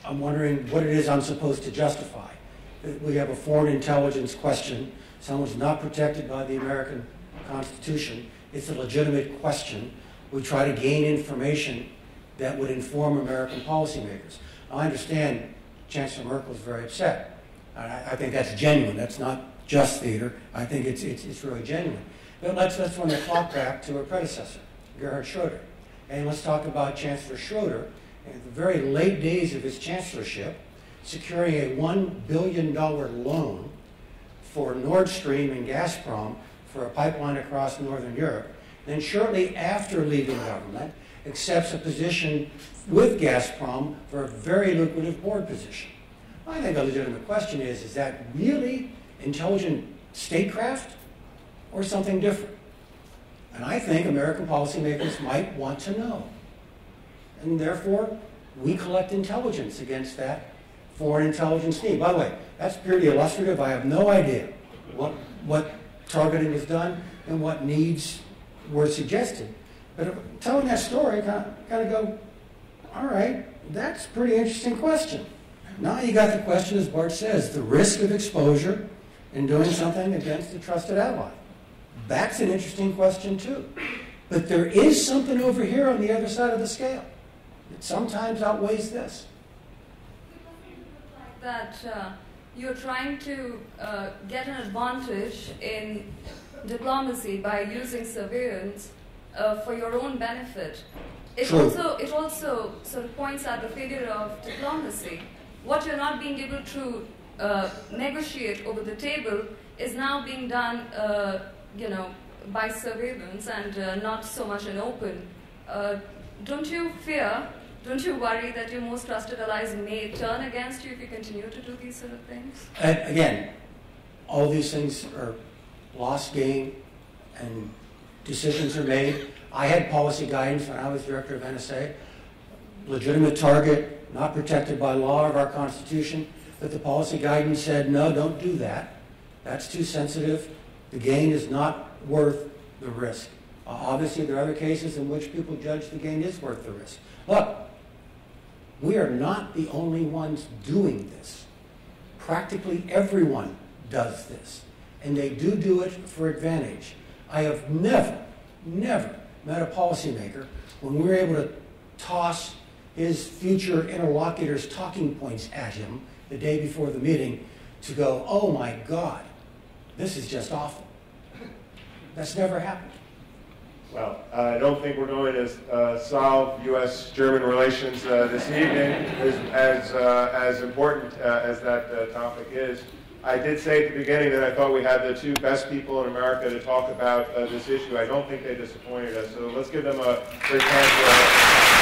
I'm wondering what it is I'm supposed to justify. We have a foreign intelligence question. Someone's not protected by the American Constitution. It's a legitimate question. We try to gain information that would inform American policymakers. Now, I understand Chancellor Merkel is very upset. I think that's genuine. That's not just theater. I think it's really genuine. But let's run the clock back to her predecessor, Gerhard Schroeder. And let's talk about Chancellor Schroeder in the very late days of his chancellorship, securing a $1 billion loan for Nord Stream and Gazprom for a pipeline across Northern Europe. Then shortly after leaving government, accepts a position with Gazprom for a very lucrative board position. I think a legitimate question is that really intelligent statecraft or something different? And I think American policymakers might want to know. And therefore, we collect intelligence against that foreign intelligence need. By the way, that's purely illustrative. I have no idea what targeting was done and what needs were suggested. But telling that story, kind of go, all right, that's a pretty interesting question. Now you got the question, as Bart says, the risk of exposure in doing something against a trusted ally. That's an interesting question too. But there is something over here on the other side of the scale that sometimes outweighs this. That you're trying to get an advantage in diplomacy by using surveillance for your own benefit. It also sort of points out the failure of diplomacy. What you're not being able to negotiate over the table is now being done, by surveillance and not so much in open. Don't you worry that your most trusted allies may turn against you if you continue to do these sort of things? Again, all these things are lost gain and decisions are made. I had policy guidance when I was director of NSA. Legitimate target, not protected by law of our Constitution, but the policy guidance said, no, don't do that. That's too sensitive. The gain is not worth the risk. Obviously, there are other cases in which people judge the gain is worth the risk. Look, we are not the only ones doing this. Practically everyone does this, and they do it for advantage. I have never met a policymaker when we were able to toss his future interlocutors' talking points at him the day before the meeting to go, oh my God, this is just awful. That's never happened. Well, I don't think we're going to solve U.S.-German relations this evening, as important as that topic is. I did say at the beginning that I thought we had the two best people in America to talk about this issue. I don't think they disappointed us, so let's give them a big hand for